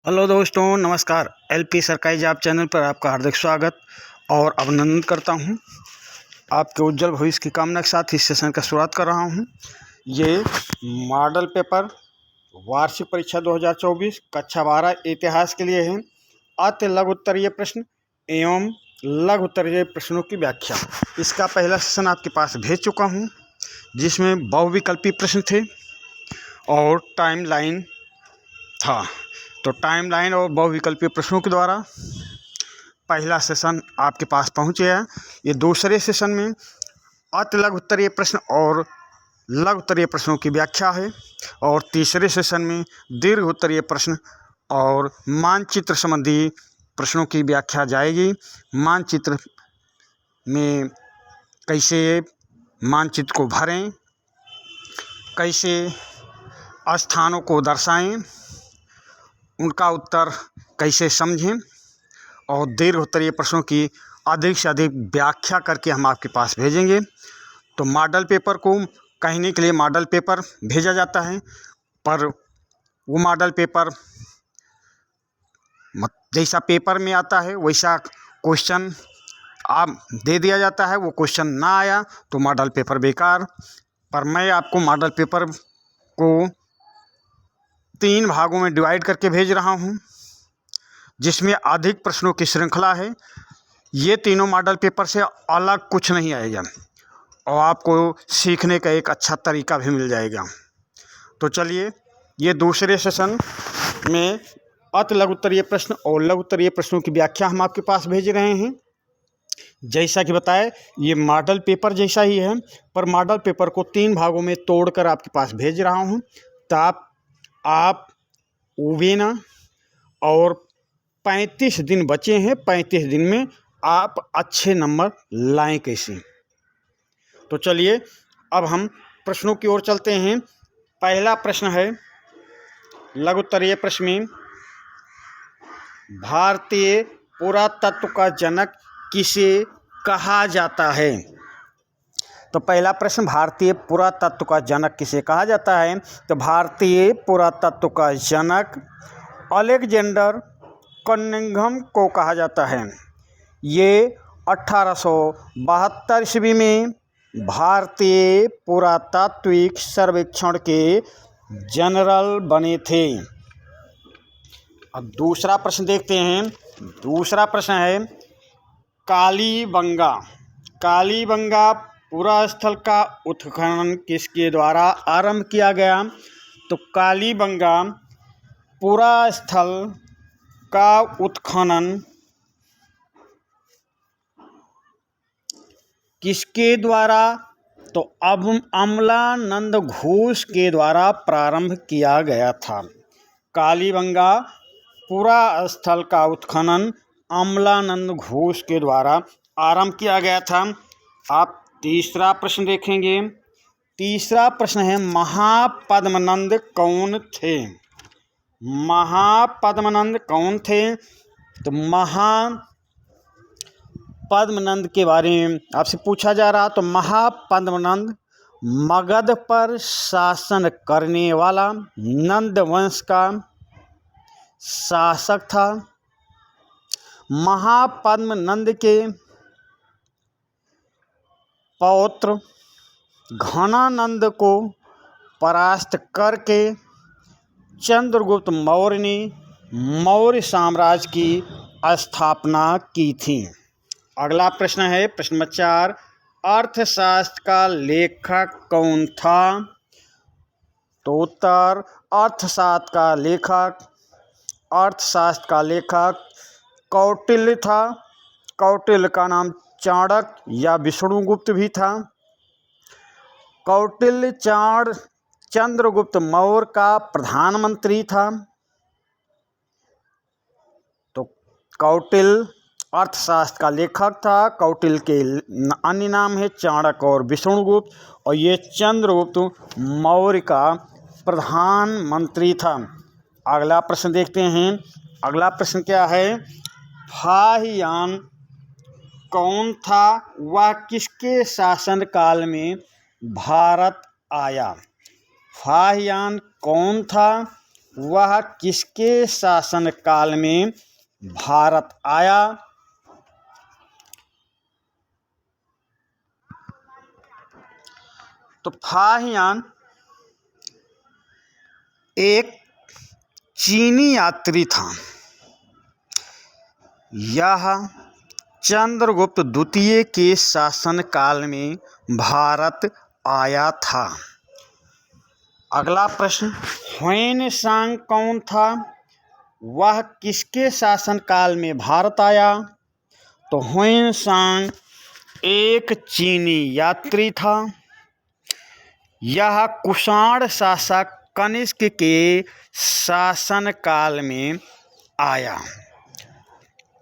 Hello दोस्तों, नमस्कार। LP सरकारी जॉब चैनल पर आपका हार्दिक स्वागत और अभिनंदन करता हूं। आपके उज्जवल भविष्य की कामना के साथ इस सेशन का शुरुआत कर रहा हूं। ये मॉडल पेपर वार्षिक परीक्षा 2024 कक्षा 12 इतिहास के लिए है। अति लघु उत्तरीय प्रश्न एवं लघु उत्तरीय प्रश्नों की व्याख्या। इसका पहला सेशन आपके पास भेज चुका हूँ, जिसमें बहुविकल्पी प्रश्न थे और टाइमलाइन था। तो टाइमलाइन और बहुविकल्पीय प्रश्नों के द्वारा पहला सेशन आपके पास पहुँच गया। ये दूसरे सेशन में अति लघु उत्तरीय प्रश्न और लघु उत्तरीय प्रश्नों की व्याख्या है और तीसरे सेशन में दीर्घ उत्तरीय प्रश्न और मानचित्र संबंधी प्रश्नों की व्याख्या जाएगी। मानचित्र में कैसे मानचित्र को भरें, कैसे स्थानों को दर्शाएं, उनका उत्तर कैसे समझें और दीर्घ उत्तरीय प्रश्नों की अधिक से अधिक व्याख्या करके हम आपके पास भेजेंगे। तो मॉडल पेपर को कहने के लिए मॉडल पेपर भेजा जाता है, पर वो मॉडल पेपर जैसा पेपर में आता है वैसा क्वेश्चन आप दे दिया जाता है। वो क्वेश्चन ना आया तो मॉडल पेपर बेकार। पर मैं आपको मॉडल पेपर को 3 भागों में डिवाइड करके भेज रहा हूँ, जिसमें अधिक प्रश्नों की श्रृंखला है। ये तीनों मॉडल पेपर से अलग कुछ नहीं आएगा और आपको सीखने का एक अच्छा तरीका भी मिल जाएगा। तो चलिए, ये दूसरे सेशन में अति लघु उत्तरीय प्रश्न और लघु उत्तरीय प्रश्नों की व्याख्या हम आपके पास भेज रहे हैं। जैसा कि बताए, ये मॉडल पेपर जैसा ही है, पर मॉडल पेपर को 3 भागों में तोड़कर आपके पास भेज रहा हूँ। तो आप उबे ना, और 35 दिन बचे हैं। 35 दिन में आप अच्छे नंबर लाएं कैसे। तो चलिए, अब हम प्रश्नों की ओर चलते हैं। पहला प्रश्न है लघु उत्तरीय प्रश्न में, भारतीय पुरातत्व का जनक किसे कहा जाता है। तो पहला प्रश्न, भारतीय पुरातत्व का जनक किसे कहा जाता है। तो भारतीय पुरातत्व का जनक अलेक्जेंडर कनिंघम को कहा जाता है। ये 1872 ईस्वी में भारतीय पुरातात्विक सर्वेक्षण के जनरल बने थे। अब दूसरा प्रश्न देखते हैं। दूसरा प्रश्न है, कालीबंगा पुरा स्थल का उत्खनन किसके द्वारा आरंभ किया गया। तो कालीबंगा पुरा स्थल का उत्खनन किसके द्वारा। तो अब अमलानंद घोष के द्वारा प्रारंभ किया गया था। कालीबंगा पुरा स्थल का उत्खनन अमलानंद घोष के द्वारा आरंभ किया गया था। आप तीसरा प्रश्न देखेंगे। तीसरा प्रश्न है, महापद्मनंद कौन थे। महापद्मनंद कौन थे। तो महापद्मनंद के बारे में आपसे पूछा जा रहा। तो महापद्मनंद मगध पर शासन करने वाला नंद वंश का शासक था। महापद्मनंद के पौत्र घनानंद को परास्त करके चंद्रगुप्त मौर्य ने मौर्य साम्राज्य की स्थापना की थी। अगला प्रश्न है प्रश्न नंबर 4, अर्थशास्त्र का लेखक कौन था। तो उत्तर, अर्थशास्त्र का लेखक कौटिल्य था। कौटिल्य का नाम चाणक्य या विष्णुगुप्त भी था। कौटिल्य चंद्रगुप्त मौर्य का प्रधानमंत्री था। तो कौटिल्य अर्थशास्त्र का लेखक था। कौटिल्य के अन्य नाम है चाणक्य और विष्णुगुप्त, और ये चंद्रगुप्त मौर्य का प्रधानमंत्री था। अगला प्रश्न देखते हैं। अगला प्रश्न क्या है, फाहियान कौन था, वह किसके शासनकाल में भारत आया। फाहियान कौन था, वह किसके शासनकाल में भारत आया? तो फाहियान एक चीनी यात्री था। यह चंद्रगुप्त द्वितीय के शासनकाल में भारत आया था। अगला प्रश्न, ह्वेन-सांग कौन था? वह किसके शासनकाल में भारत आया? तो ह्वेन-सांग एक चीनी यात्री था। यह कुषाण शासक कनिष्क के शासनकाल में आया।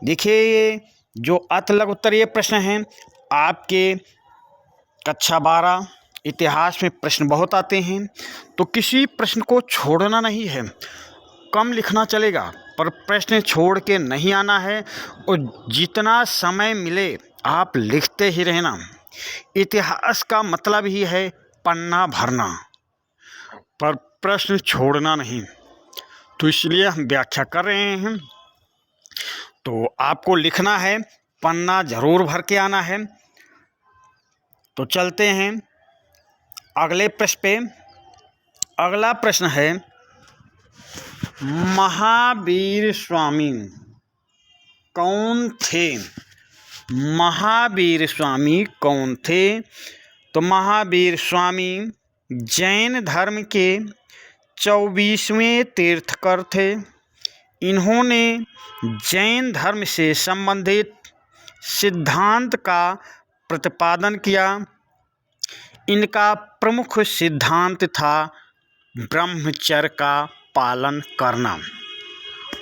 देखिए, ये जो अति लघु उत्तरीय प्रश्न हैं, आपके कक्षा 12 इतिहास में प्रश्न बहुत आते हैं, तो किसी प्रश्न को छोड़ना नहीं है। कम लिखना चलेगा, पर प्रश्न छोड़ के नहीं आना है, और जितना समय मिले आप लिखते ही रहना। इतिहास का मतलब ही है पन्ना भरना, पर प्रश्न छोड़ना नहीं। तो इसलिए हम व्याख्या कर रहे हैं। तो आपको लिखना है, पन्ना जरूर भर के आना है। तो चलते हैं अगले प्रश्न पे। अगला प्रश्न है, महावीर स्वामी कौन थे? महावीर स्वामी कौन थे? तो महावीर स्वामी जैन धर्म के 24वें तीर्थकर थे। इन्होंने जैन धर्म से संबंधित सिद्धांत का प्रतिपादन किया। इनका प्रमुख सिद्धांत था ब्रह्मचर्य का पालन करना।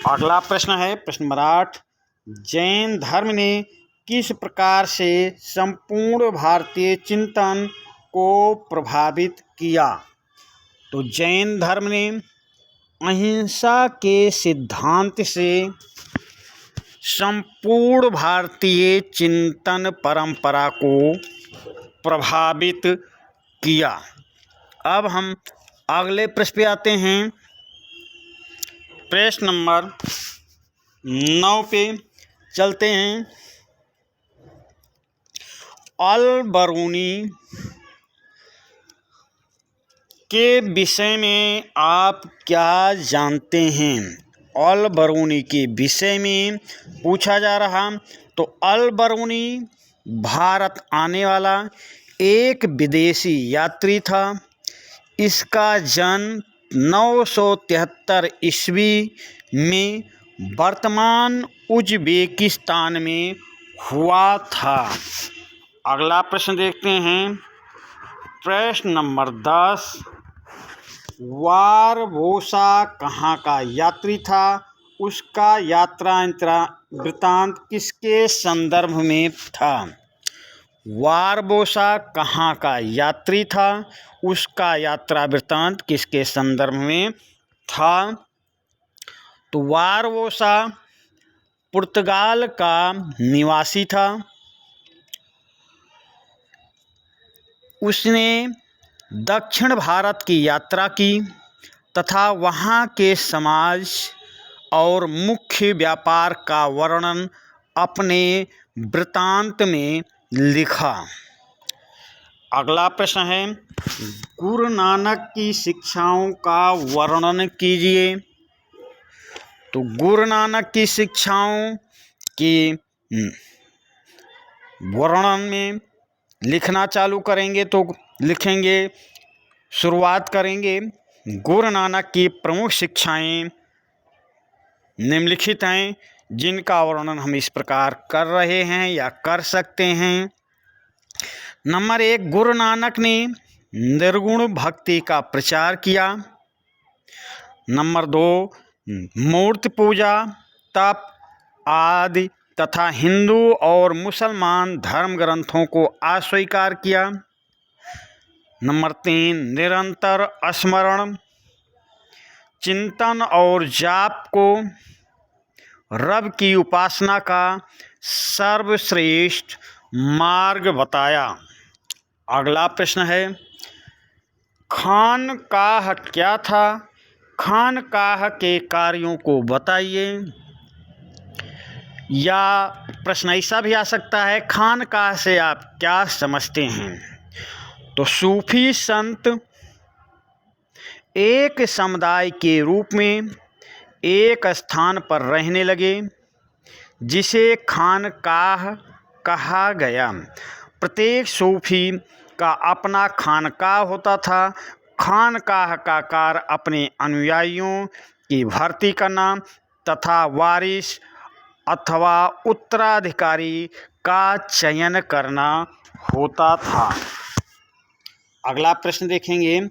अगला प्रश्न है, प्रश्न नंबर 8, जैन धर्म ने किस प्रकार से संपूर्ण भारतीय चिंतन को प्रभावित किया? तो जैन धर्म ने अहिंसा के सिद्धांत से संपूर्ण भारतीय चिंतन परंपरा को प्रभावित किया। अब हम अगले प्रश्न पे आते हैं। प्रश्न नंबर 9 पे चलते हैं। अल-बरूनी के विषय में आप क्या जानते हैं? अल-बरूनी के विषय में पूछा जा रहा। तो अल-बरूनी भारत आने वाला एक विदेशी यात्री था। इसका जन्म 973 ईस्वी में वर्तमान उज्बेकिस्तान में हुआ था। अगला प्रश्न देखते हैं। प्रश्न नंबर 10, बारबोसा कहाँ का यात्री था? उसका यात्रा वृत्तांत किसके संदर्भ में था? बारबोसा कहाँ का यात्री था? उसका यात्रा वृत्तांत किसके संदर्भ में था? तो बारबोसा पुर्तगाल का निवासी था। उसने दक्षिण भारत की यात्रा की तथा वहाँ के समाज और मुख्य व्यापार का वर्णन अपने वृत्तांत में लिखा। अगला प्रश्न है, गुरु नानक की शिक्षाओं का वर्णन कीजिए। तो गुरु नानक की शिक्षाओं के वर्णन में लिखना चालू करेंगे तो लिखेंगे, शुरुआत करेंगे। गुरु नानक की प्रमुख शिक्षाएं निम्नलिखित हैं, जिनका वर्णन हम इस प्रकार कर रहे हैं या कर सकते हैं। नंबर 1, गुरु नानक ने निर्गुण भक्ति का प्रचार किया। नंबर 2, मूर्ति पूजा, तप आदि तथा हिंदू और मुसलमान धर्म ग्रंथों को अस्वीकार किया। नंबर 3, निरंतर स्मरण, चिंतन और जाप को रब की उपासना का सर्वश्रेष्ठ मार्ग बताया। अगला प्रश्न है, खानकाह क्या था? खानकाह के कार्यों को बताइए। या प्रश्न ऐसा भी आ सकता है, खानकाह से आप क्या समझते हैं। तो सूफी संत एक समुदाय के रूप में एक स्थान पर रहने लगे जिसे खानकाह कहा गया। प्रत्येक सूफी का अपना खानकाह होता था। खानकाह का कार्य अपने अनुयायियों की भर्ती करना तथा वारिस अथवा उत्तराधिकारी का चयन करना होता था। अगला प्रश्न देखेंगे,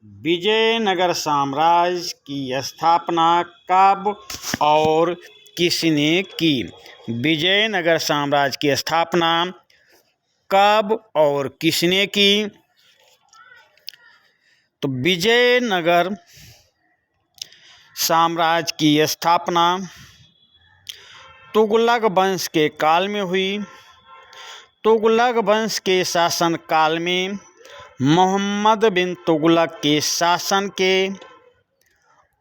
विजयनगर साम्राज्य की स्थापना कब और किसने की। विजयनगर साम्राज्य की स्थापना कब और किसने की। तो विजयनगर साम्राज्य की स्थापना तुगलक वंश के काल में हुई। तुगलक वंश के शासन काल में मोहम्मद बिन तुगलक के शासन के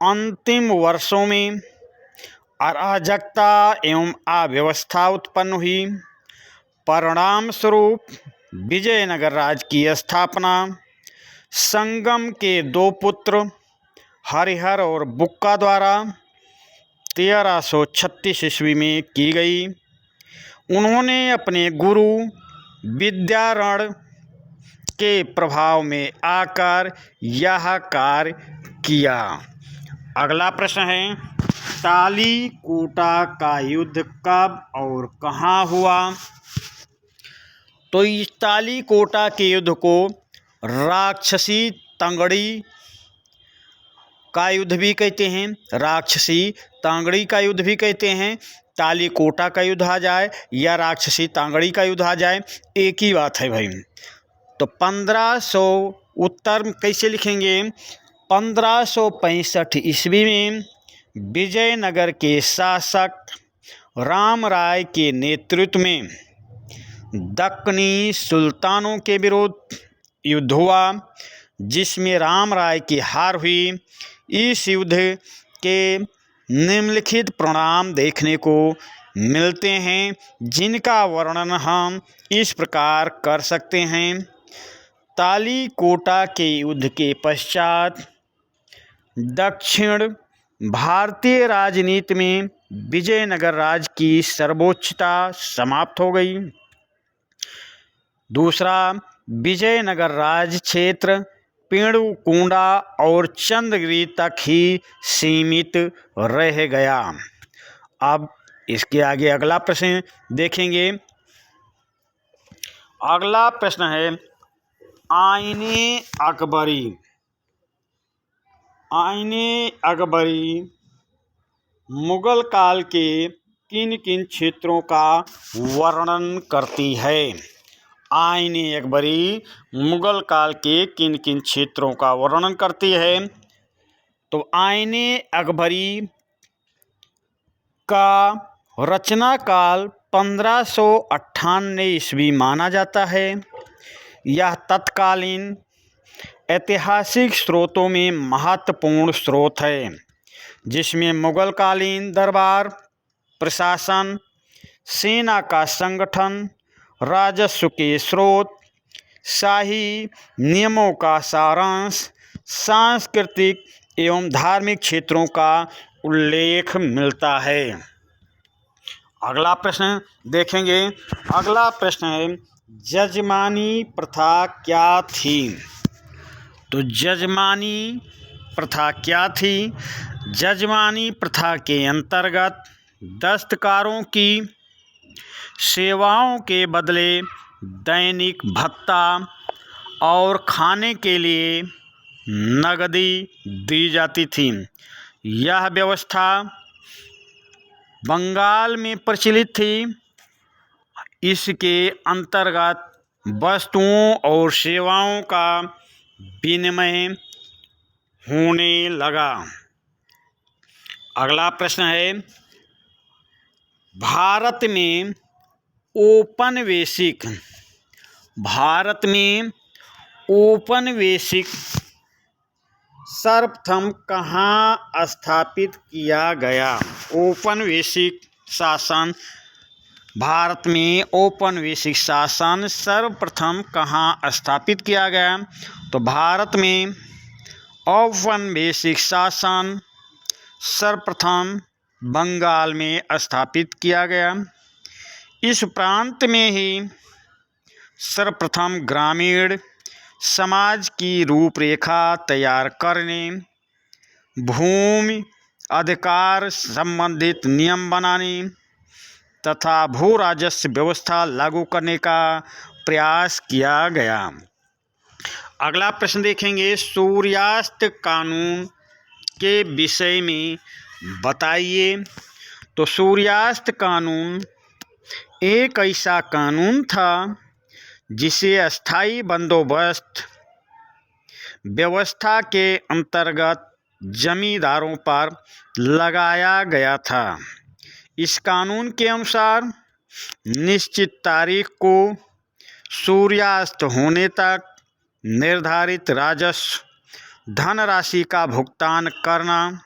अंतिम वर्षों में अराजकता एवं अव्यवस्था उत्पन्न हुई। परिणाम स्वरूप विजयनगर राज्य की स्थापना संगम के दो पुत्र हरिहर और बुक्का द्वारा 1336 ईस्वी में की गई। उन्होंने अपने गुरु विद्यारण के प्रभाव में आकर यह कार्य किया। अगला प्रश्न है, तालीकोटा का युद्ध कब और कहाँ हुआ। तो इस तालीकोटा के युद्ध को राक्षसी तंगड़ी का युद्ध भी कहते हैं। राक्षसी तांगड़ी का युद्ध भी कहते हैं। तालीकोटा का युद्ध आ जाए या राक्षसी तांगड़ी का युद्ध आ जाए, एक ही बात है भाई। तो 1500 उत्तर कैसे लिखेंगे। 1565 ईस्वी में विजयनगर के शासक राम राय के नेतृत्व में दक्कनी सुल्तानों के विरुद्ध युद्ध हुआ जिसमें राम राय की हार हुई। इस युद्ध के निम्नलिखित परिणाम देखने को मिलते हैं जिनका वर्णन हम इस प्रकार कर सकते हैं। तालीकोटा के युद्ध के पश्चात दक्षिण भारतीय राजनीति में विजयनगर राज्य की सर्वोच्चता समाप्त हो गई। दूसरा, विजयनगर राज्य क्षेत्र पेड़कुंडा और चंद्रगिरी तक ही सीमित रह गया। अब इसके आगे अगला प्रश्न देखेंगे। अगला प्रश्न है, आईने अकबरी। आईने अकबरी मुगल काल के किन किन क्षेत्रों का वर्णन करती है। आईने अकबरी मुगल काल के किन किन क्षेत्रों का वर्णन करती है। तो आईने अकबरी का रचना काल 1598 ईस्वी माना जाता है। यह तत्कालीन ऐतिहासिक स्रोतों में महत्वपूर्ण स्रोत है जिसमें मुगल कालीन दरबार प्रशासन, सेना का संगठन, राजस्व के स्रोत, शाही नियमों का सारांश, सांस्कृतिक एवं धार्मिक क्षेत्रों का उल्लेख मिलता है। अगला प्रश्न देखेंगे। अगला प्रश्न है, जजमानी प्रथा क्या थी। तो जजमानी प्रथा क्या थी। जजमानी प्रथा के अंतर्गत दस्तकारों की सेवाओं के बदले दैनिक भत्ता और खाने के लिए नगदी दी जाती थी। यह व्यवस्था बंगाल में प्रचलित थी। इसके अंतर्गत वस्तुओं और सेवाओं का विनिमय होने लगा। अगला प्रश्न है, भारत में औपनिवेशिक सर्वप्रथम कहाँ स्थापित किया गया? औपनिवेशिक शासन। भारत में औपनिवेशिक शासन सर्वप्रथम कहाँ स्थापित किया गया? तो भारत में औपनिवेशिक शासन सर्वप्रथम बंगाल में स्थापित किया गया। इस प्रांत में ही सर्वप्रथम ग्रामीण समाज की रूपरेखा तैयार करने, भूमि अधिकार संबंधित नियम बनाने तथा भू राजस्व व्यवस्था लागू करने का प्रयास किया गया। अगला प्रश्न देखेंगे, सूर्यास्त कानून के विषय में बताइए। तो सूर्यास्त कानून एक ऐसा कानून था जिसे अस्थायी बंदोबस्त व्यवस्था के अंतर्गत जमींदारों पर लगाया गया था। इस कानून के अनुसार निश्चित तारीख को सूर्यास्त होने तक निर्धारित राजस्व धनराशि का भुगतान करना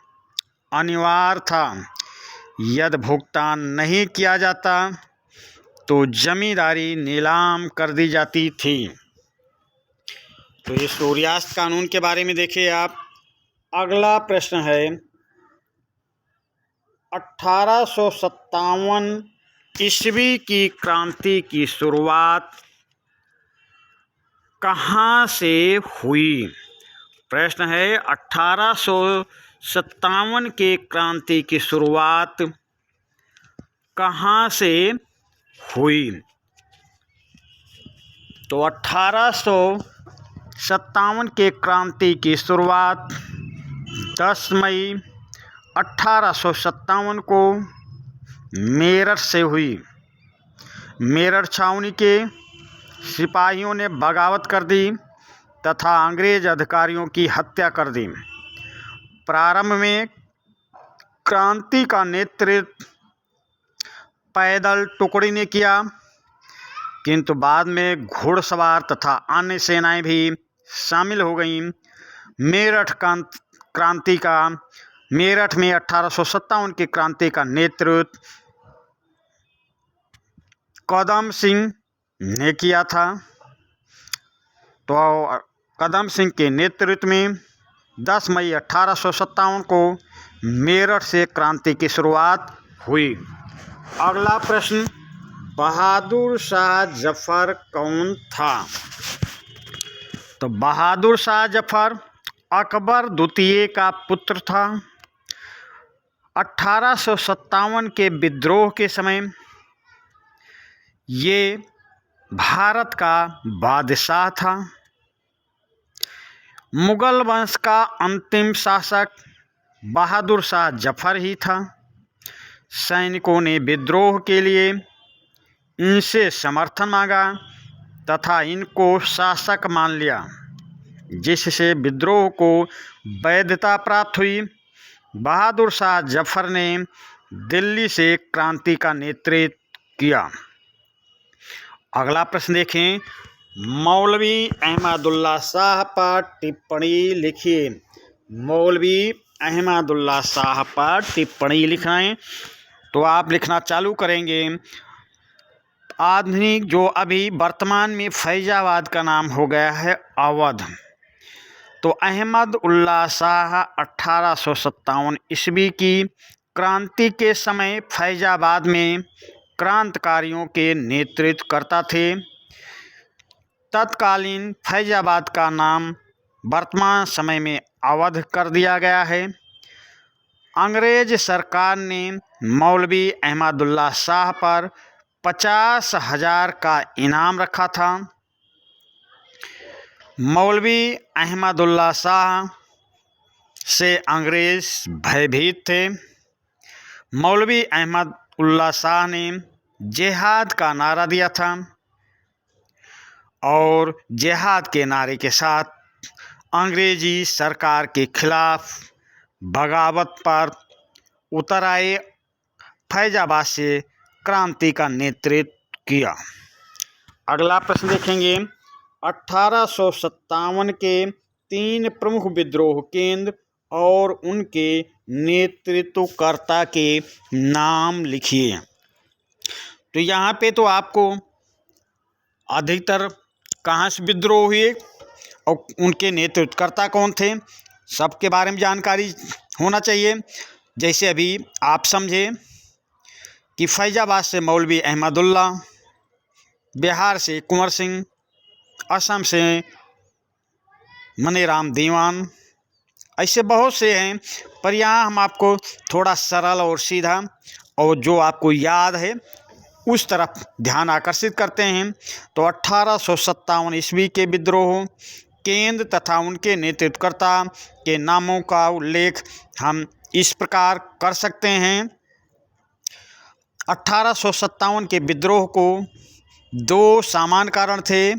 अनिवार्य था। यदि भुगतान नहीं किया जाता तो जमींदारी नीलाम कर दी जाती थी। तो ये सूर्यास्त कानून के बारे में देखिए आप। अगला प्रश्न है, 1857 ईस्वी की क्रांति की शुरुआत कहाँ से हुई? प्रश्न है, 1857 के क्रांति की शुरुआत कहाँ से हुई? तो 1857 के क्रांति की शुरुआत 10 मई 1857 को मेरठ से हुई। मेरठ छावनी के सिपाहियों ने बगावत कर दी तथा अंग्रेज अधिकारियों की हत्या कर दी। प्रारंभ में क्रांति का नेतृत्व पैदल टुकड़ी ने किया, किंतु बाद में घुड़सवार तथा अन्य सेनाएं भी शामिल हो गईं। मेरठ में 1857 की क्रांति का नेतृत्व कदम सिंह ने किया था। तो कदम सिंह के नेतृत्व में 10 मई 1857 को मेरठ से क्रांति की शुरुआत हुई। अगला प्रश्न, बहादुर शाह जफर कौन था? तो बहादुर शाह जफर अकबर द्वितीय का पुत्र था। 1857 के विद्रोह के समय ये भारत का बादशाह था। मुगल वंश का अंतिम शासक बहादुर शाह जफर ही था। सैनिकों ने विद्रोह के लिए इनसे समर्थन मांगा तथा इनको शासक मान लिया, जिससे विद्रोह को वैधता प्राप्त हुई। बहादुर शाह जफर ने दिल्ली से क्रांति का नेतृत्व किया। अगला प्रश्न देखें, मौलवी अहमदुल्ला शाह पर टिप्पणी लिखिए। मौलवी अहमदुल्ला शाह पर टिप्पणी लिखाएं। तो आप लिखना चालू करेंगे। आधुनिक जो अभी वर्तमान में फैजाबाद का नाम हो गया है अवध। तो अहमदुल्ला शाह 1857 ईस्वी की क्रांति के समय फैजाबाद में क्रांतिकारियों के नेतृत्व करता थे। तत्कालीन फैजाबाद का नाम वर्तमान समय में अवध कर दिया गया है। अंग्रेज सरकार ने मौलवी अहमदुल्ला शाह पर 50,000 का इनाम रखा था। मौलवी अहमदुल्ला शाह से अंग्रेज भयभीत थे। मौलवी अहमदुल्ला शाह ने जिहाद का नारा दिया था और जिहाद के नारे के साथ अंग्रेजी सरकार के खिलाफ बगावत पर उतर आए। फैजाबाद से क्रांति का नेतृत्व किया। अगला प्रश्न देखेंगे, 1857 के 3 प्रमुख विद्रोह केंद्र और उनके नेतृत्वकर्ता के नाम लिखिए। तो यहाँ पे तो आपको अधिकतर कहाँ से विद्रोह हुए और उनके नेतृत्वकर्ता कौन थे सबके बारे में जानकारी होना चाहिए। जैसे अभी आप समझे कि फैजाबाद से मौलवी अहमदुल्ला, बिहार से कुंवर सिंह, असम से मनीराम दीवान, ऐसे बहुत से हैं। पर यहाँ हम आपको थोड़ा सरल और सीधा और जो आपको याद है उस तरफ ध्यान आकर्षित करते हैं। तो 1857 ईस्वी के विद्रोह केंद्र तथा उनके नेतृत्वकर्ता के नामों का उल्लेख हम इस प्रकार कर सकते हैं। 1857 के विद्रोह को 2 सामान्य कारण थे।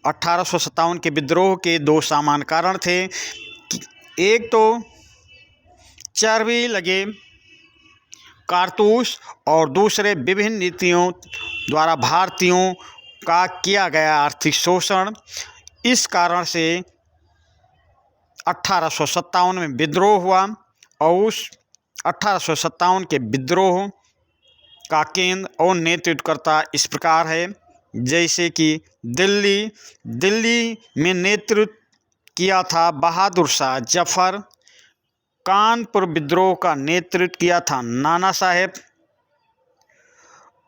1857 के विद्रोह के 2 सामान्य कारण थे। एक तो चर्बी लगे कारतूस और दूसरे विभिन्न नीतियों द्वारा भारतीयों का किया गया आर्थिक शोषण। इस कारण से 1857 में विद्रोह हुआ और उस 1857 के विद्रोह का केंद्र और नेतृत्वकर्ता इस प्रकार है। जैसे कि दिल्ली में नेतृत्व किया था बहादुर शाह जफर, कानपुर विद्रोह का नेतृत्व किया था नाना साहेब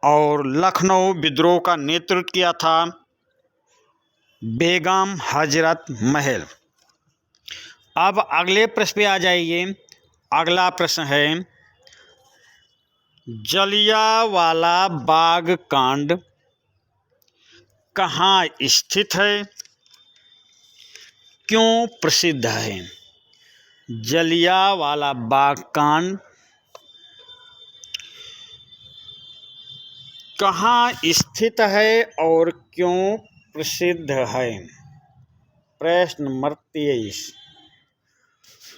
और लखनऊ विद्रोह का नेतृत्व किया था बेगम हजरत महल। अब अगले प्रश्न पे आ जाइए। अगला प्रश्न है जलियांवाला बाग कांड कहाँ स्थित है, क्यों प्रसिद्ध है? जलियांवाला बाग कांड कहाँ स्थित है और क्यों प्रसिद्ध है? प्रश्न नंबर 23।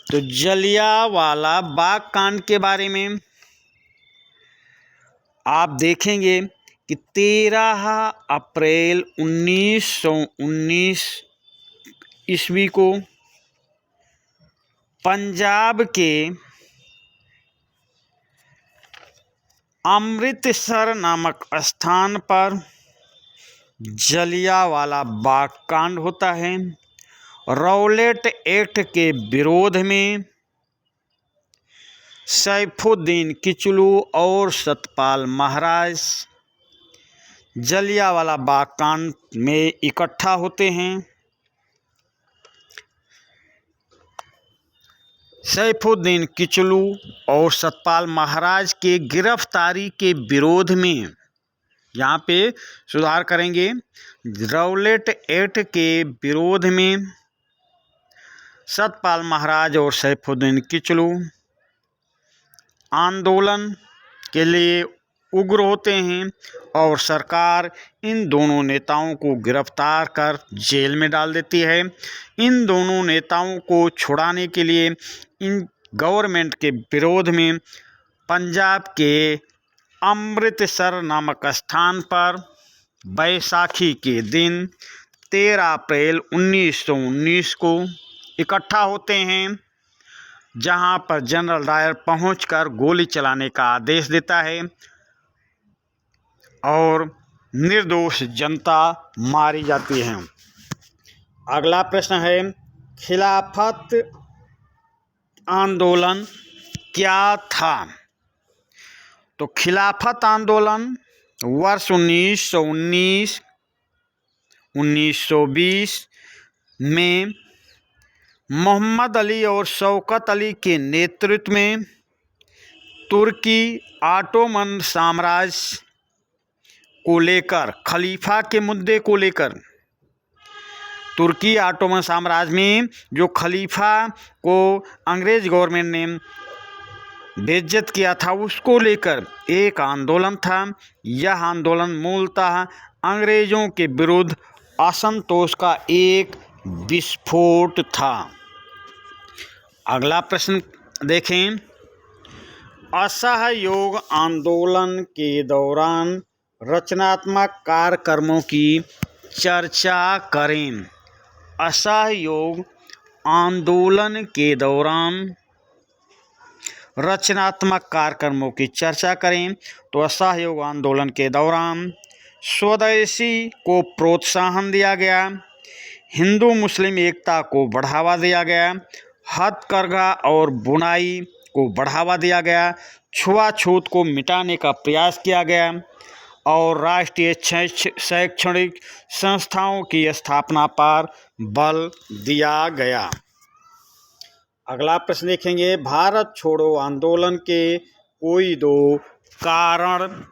तो जलियांवाला बाग कांड के बारे में आप देखेंगे कि 13 अप्रैल 1919 ईस्वी को पंजाब के अमृतसर नामक स्थान पर जलियांवाला बाग कांड होता है। रौलेट एक्ट के विरोध में सैफुद्दीन किचलू और सतपाल महाराज जलियांवाला बाग कांड में इकट्ठा होते हैं। सैफुद्दीन किचलू और सतपाल महाराज के गिरफ्तारी के विरोध में, यहाँ पे सुधार करेंगे, रौलेट एक्ट के विरोध में सतपाल महाराज और सैफुद्दीन किचलू आंदोलन के लिए उग्र होते हैं और सरकार इन दोनों नेताओं को गिरफ्तार कर जेल में डाल देती है। इन दोनों नेताओं को छुड़ाने के लिए इन गवर्नमेंट के विरोध में पंजाब के अमृतसर नामक स्थान पर बैसाखी के दिन 13 अप्रैल 1919 को इकट्ठा होते हैं, जहां पर जनरल डायर पहुंचकर गोली चलाने का आदेश देता है और निर्दोष जनता मारी जाती है। अगला प्रश्न है खिलाफत आंदोलन क्या था? तो खिलाफत आंदोलन वर्ष 1919 1920 में मोहम्मद अली और शौकत अली के नेतृत्व में तुर्की ऑटोमन साम्राज्य को लेकर, खलीफा के मुद्दे को लेकर, तुर्की ऑटोमन साम्राज्य में जो खलीफा को अंग्रेज गवर्नमेंट ने बेइज्जत किया था उसको लेकर एक आंदोलन था। यह आंदोलन मूलतः अंग्रेजों के विरुद्ध असंतोष का एक विस्फोट था। अगला प्रश्न देखें, असहयोग आंदोलन के दौरान रचनात्मक कार्यक्रमों की चर्चा करें। असहयोग आंदोलन के दौरान रचनात्मक कार्यक्रमों की चर्चा करें तो असहयोग आंदोलन के दौरान स्वदेशी को प्रोत्साहन दिया गया, हिंदू मुस्लिम एकता को बढ़ावा दिया गया, हथकरघा और बुनाई को बढ़ावा दिया गया, छुआछूत को मिटाने का प्रयास किया गया और राष्ट्रीय शैक्षणिक संस्थाओं की स्थापना पर बल दिया गया। अगला प्रश्न देखेंगे, भारत छोड़ो आंदोलन के कोई दो कारण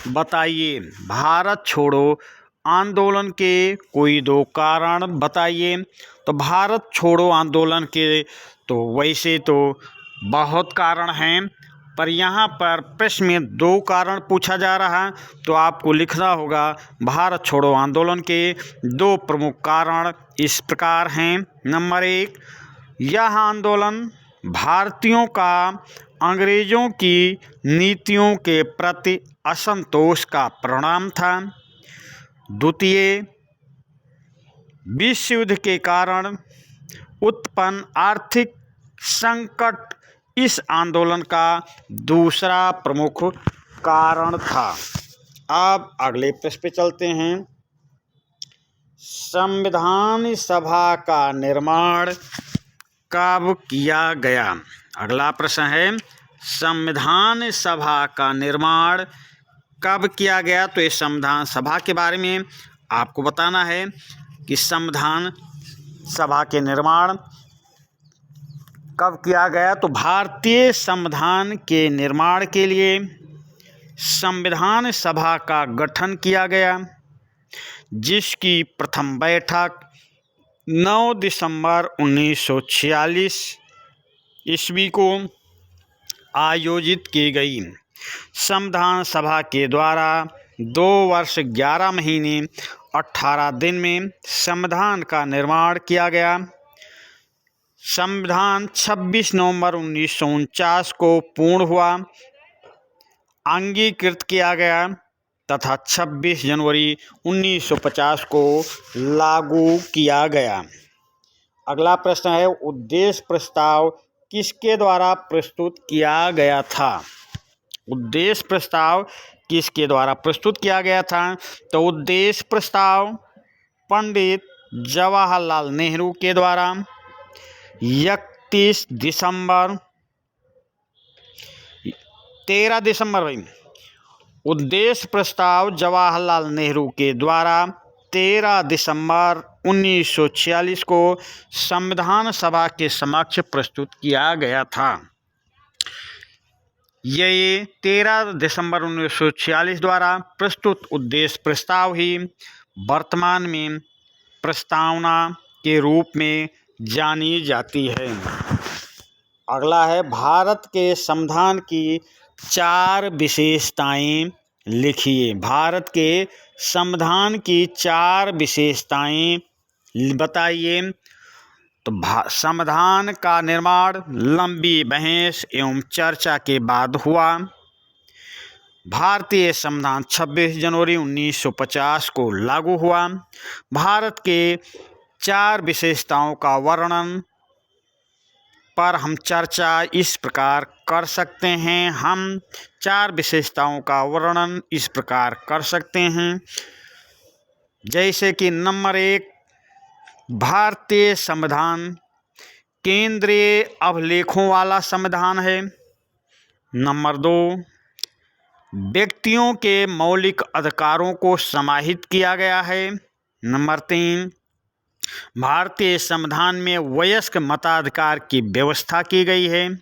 बताइए। भारत छोड़ो आंदोलन के कोई दो कारण बताइए। तो भारत छोड़ो आंदोलन के तो वैसे तो बहुत कारण हैं, पर यहाँ पर प्रश्न में दो कारण पूछा जा रहा है, तो आपको लिखना होगा भारत छोड़ो आंदोलन के दो प्रमुख कारण इस प्रकार हैं। नंबर 1, यह आंदोलन भारतीयों का अंग्रेजों की नीतियों के प्रति असंतोष का परिणाम था। द्वितीय, विश्व युद्ध के कारण उत्पन्न आर्थिक संकट इस आंदोलन का दूसरा प्रमुख कारण था। अब अगले प्रश्न पे चलते हैं। संविधान सभा का निर्माण कब किया गया? अगला प्रश्न है, संविधान सभा का निर्माण कब किया गया? तो इस संविधान सभा के बारे में आपको बताना है कि संविधान सभा के निर्माण कब किया गया। तो भारतीय संविधान के निर्माण के लिए संविधान सभा का गठन किया गया, जिसकी प्रथम बैठक 9 दिसंबर 1946 ईस्वी को आयोजित की गई। संविधान सभा के द्वारा 2 वर्ष 11 महीने 18 दिन में संविधान का निर्माण किया गया। संविधान 26 नवंबर 1949 को पूर्ण हुआ, अंगीकृत किया गया तथा 26 जनवरी 1950 को लागू किया गया। अगला प्रश्न है, उद्देश्य प्रस्ताव किसके द्वारा प्रस्तुत किया गया था? उद्देश्य प्रस्ताव किसके द्वारा प्रस्तुत किया गया था? तो उद्देश्य प्रस्ताव पंडित जवाहरलाल नेहरू के द्वारा 13 दिसंबर भाई, उद्देश्य प्रस्ताव जवाहरलाल नेहरू के द्वारा 13 दिसंबर 1946 को संविधान सभा के समक्ष प्रस्तुत किया गया था। ये 13 दिसंबर 1946 द्वारा प्रस्तुत उद्देश्य प्रस्ताव ही वर्तमान में प्रस्तावना के रूप में जानी जाती है। अगला है, भारत के संविधान की 4 विशेषताएं लिखिए। भारत के संविधान की 4 विशेषताएं बताइए। तो संविधान का निर्माण लंबी बहस एवं चर्चा के बाद हुआ। भारतीय संविधान 26 जनवरी 1950 को लागू हुआ। भारत के 4 विशेषताओं का वर्णन पर हम चर्चा इस प्रकार कर सकते हैं। हम 4 विशेषताओं का वर्णन इस प्रकार कर सकते हैं, जैसे कि नंबर 1, भारतीय संविधान केंद्रीय अभिलेखों वाला संविधान है। नंबर 2, व्यक्तियों के मौलिक अधिकारों को समाहित किया गया है। नंबर 3, भारतीय संविधान में वयस्क मताधिकार की व्यवस्था की गई है।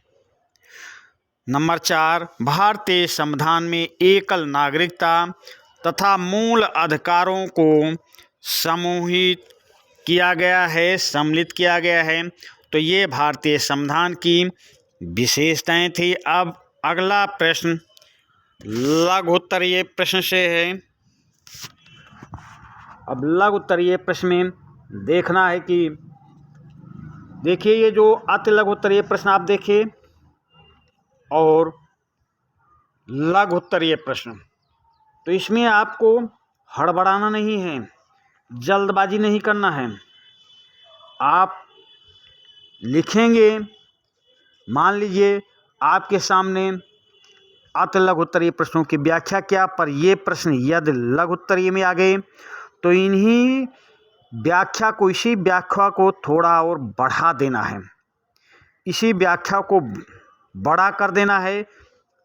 नंबर 4, भारतीय संविधान में एकल नागरिकता तथा मूल अधिकारों को समूहित किया गया है, सम्मिलित किया गया है। तो ये भारतीय संविधान की विशेषताएं थी। अब अगला प्रश्न लघु उत्तरीय प्रश्न से है। अब लघु उत्तरीय प्रश्न में देखना है कि देखिए, ये जो अति लघु उत्तरीय प्रश्न आप देखिए और लघु उत्तरीय प्रश्न, तो इसमें आपको हड़बड़ाना नहीं है, जल्दबाजी नहीं करना है। आप लिखेंगे। मान लीजिए आपके सामने अति लघु उत्तरीय प्रश्नों की व्याख्या क्या, पर ये प्रश्न यदि लघु उत्तरीय में आ गए तो इन्हीं व्याख्या को, इसी व्याख्या को थोड़ा और बढ़ा देना है, इसी व्याख्या को बड़ा कर देना है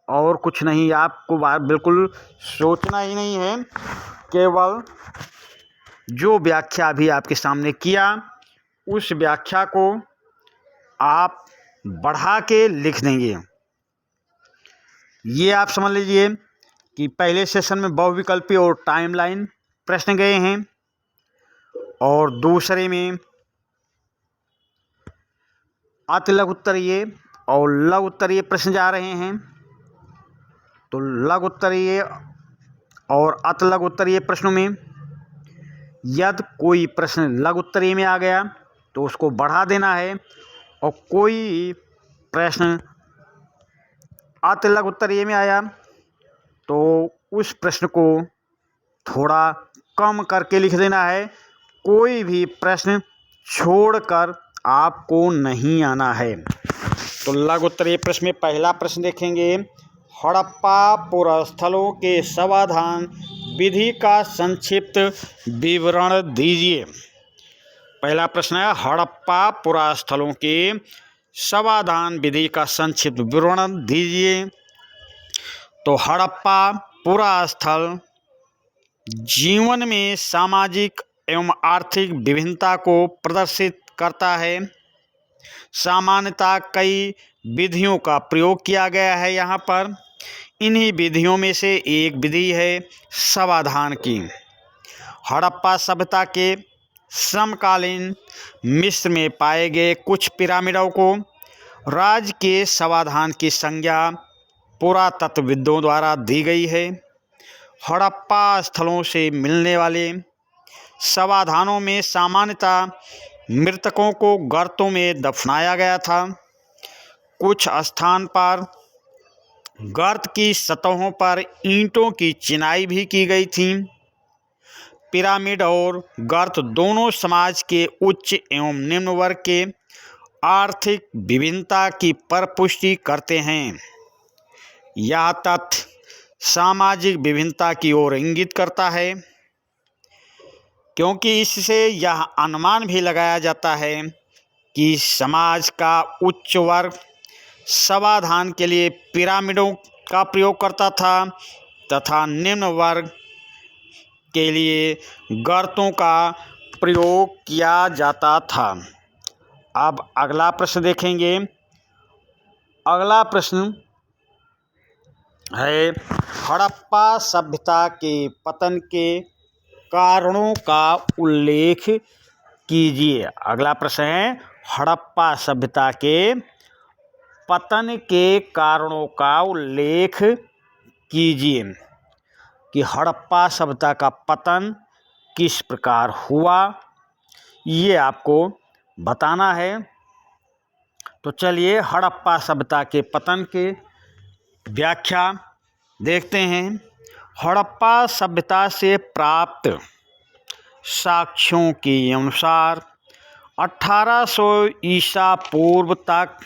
और कुछ नहीं। आपको बिल्कुल सोचना ही नहीं है, केवल जो व्याख्या अभी आपके सामने किया उस व्याख्या को आप बढ़ा के लिख देंगे। ये आप समझ लीजिए कि पहले सेशन में बहुविकल्पी और टाइमलाइन प्रश्न गए हैं और दूसरे में अति लघु उत्तरीय और लघु उत्तरीय प्रश्न जा रहे हैं। तो लघु उत्तरीय और अति लघु उत्तरीय प्रश्नों में यदि कोई प्रश्न लघु उत्तरीय में आ गया तो उसको बढ़ा देना है और कोई प्रश्न अति लघु उत्तरीय में आया तो उस प्रश्न को थोड़ा कम करके लिख देना है। कोई भी प्रश्न छोड़कर आपको नहीं आना है। तो लघु उत्तरीय प्रश्न में पहला प्रश्न देखेंगे, हड़प्पा पुरास्थलों के समाधान विधि का संक्षिप्त विवरण दीजिए। पहला प्रश्न है, हड़प्पा पुरास्थलों के समाधान विधि का संक्षिप्त विवरण दीजिए। तो हड़प्पा पुरास्थल जीवन में सामाजिक एवं आर्थिक विभिन्नता को प्रदर्शित करता है। सामान्यतः कई विधियों का प्रयोग किया गया है यहाँ पर। इन्हीं विधियों में से एक विधि है समाधान की। हड़प्पा सभ्यता के समकालीन मिस्र में पाए गए कुछ पिरामिडों को राज्य के समाधान की संज्ञा पुरातत्वविदों द्वारा दी गई है। हड़प्पा स्थलों से मिलने वाले समाधानों में सामान्यतः मृतकों को गर्तों में दफनाया गया था। कुछ स्थान पर गर्त की सतहों पर ईंटों की चिनाई भी की गई थी। पिरामिड और गर्त दोनों समाज के उच्च एवं निम्न वर्ग के आर्थिक विभिन्नता की परपुष्टि करते हैं। यह तथ्य सामाजिक विभिन्नता की ओर इंगित करता है, क्योंकि इससे यह अनुमान भी लगाया जाता है कि समाज का उच्च वर्ग समाधान के लिए पिरामिडों का प्रयोग करता था तथा निम्न वर्ग के लिए गर्तों का प्रयोग किया जाता था। अब अगला प्रश्न देखेंगे। अगला प्रश्न है, हड़प्पा सभ्यता के पतन के कारणों का उल्लेख कीजिए। अगला प्रश्न है, हड़प्पा सभ्यता के पतन के कारणों का उल्लेख कीजिए कि हड़प्पा सभ्यता का पतन किस प्रकार हुआ, ये आपको बताना है। तो चलिए हड़प्पा सभ्यता के पतन के व्याख्या देखते हैं। हड़प्पा सभ्यता से प्राप्त साक्ष्यों के अनुसार 1800 ईसा पूर्व तक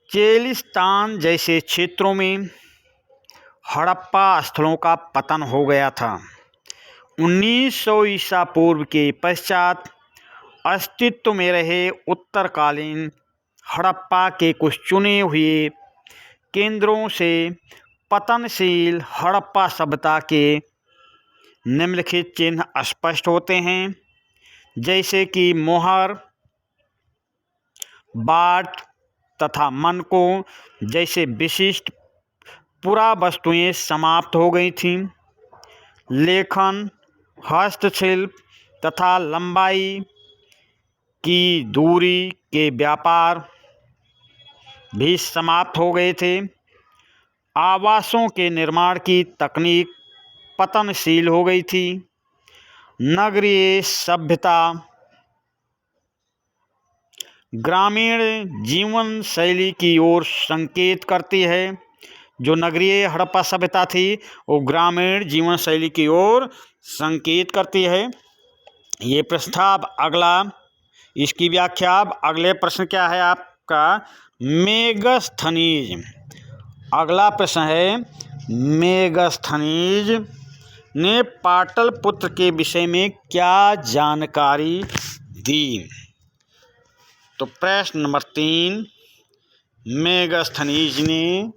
चेलिस्तान जैसे क्षेत्रों में हड़प्पा स्थलों का पतन हो गया था। 1900 ईसा पूर्व के पश्चात अस्तित्व में रहे उत्तरकालीन हड़प्पा के कुछ चुने हुए केंद्रों से पतनशील हड़प्पा सभ्यता के निम्नलिखित चिन्ह स्पष्ट होते हैं, जैसे कि मोहर, बाट तथा मनकों जैसे विशिष्ट पुरावस्तुएं समाप्त हो गई थीं। लेखन, हस्तशिल्प तथा लंबाई की दूरी के व्यापार भी समाप्त हो गए थे। आवासों के निर्माण की तकनीक पतनशील हो गई थी। नगरीय सभ्यता ग्रामीण जीवन शैली की ओर संकेत करती है। जो नगरीय हड़प्पा सभ्यता थी वो ग्रामीण जीवन शैली की ओर संकेत करती है। ये प्रश्न था। अब अगला इसकी व्याख्या। अब अगले प्रश्न क्या है आपका, मेगास्थनीज। अगला प्रश्न है, मेगास्थनीज ने पाटलिपुत्र के विषय में क्या जानकारी दी। तो प्रश्न नंबर 3, मेगास्थनीज ने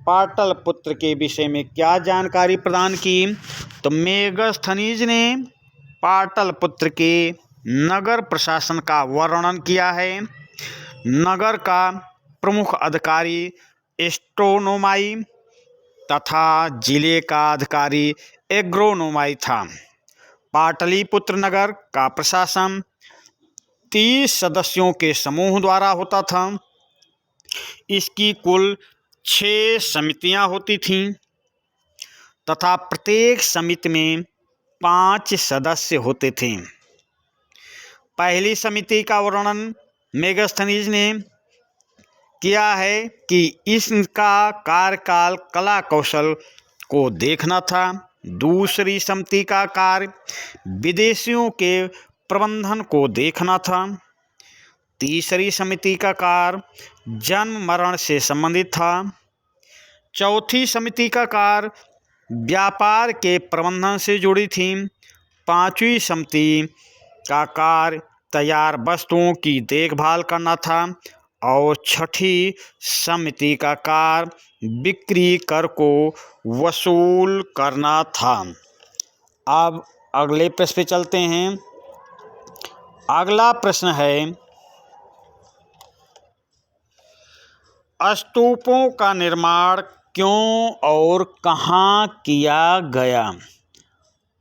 पाटलिपुत्र के विषय में क्या जानकारी प्रदान की। तो मेगास्थनीज ने पाटलिपुत्र के नगर प्रशासन का वर्णन किया है। नगर का प्रमुख अधिकारी एस्ट्रोनोमाई तथा जिले का अधिकारी एग्रोनोमाई था। पाटलिपुत्र नगर का प्रशासन 30 सदस्यों के समूह द्वारा होता था। इसकी कुल 6 समितियां होती थीं तथा प्रत्येक समिति में 5 सदस्य होते थे। पहली समिति का वर्णन मेगास्थनीज ने किया है कि इसका कार्यकाल कला कौशल को देखना था। दूसरी समिति का कार्य विदेशियों के प्रबंधन को देखना था। तीसरी समिति का कार्य जन्म मरण से संबंधित था। चौथी समिति का कार्य व्यापार के प्रबंधन से जुड़ी थी। पांचवी समिति का कार्य तैयार वस्तुओं की देखभाल करना था और छठी समिति का कार्य बिक्री कर को वसूल करना था। अब अगले प्रश्न पे चलते हैं। अगला प्रश्न है, स्तूपों का निर्माण क्यों और कहाँ किया गया।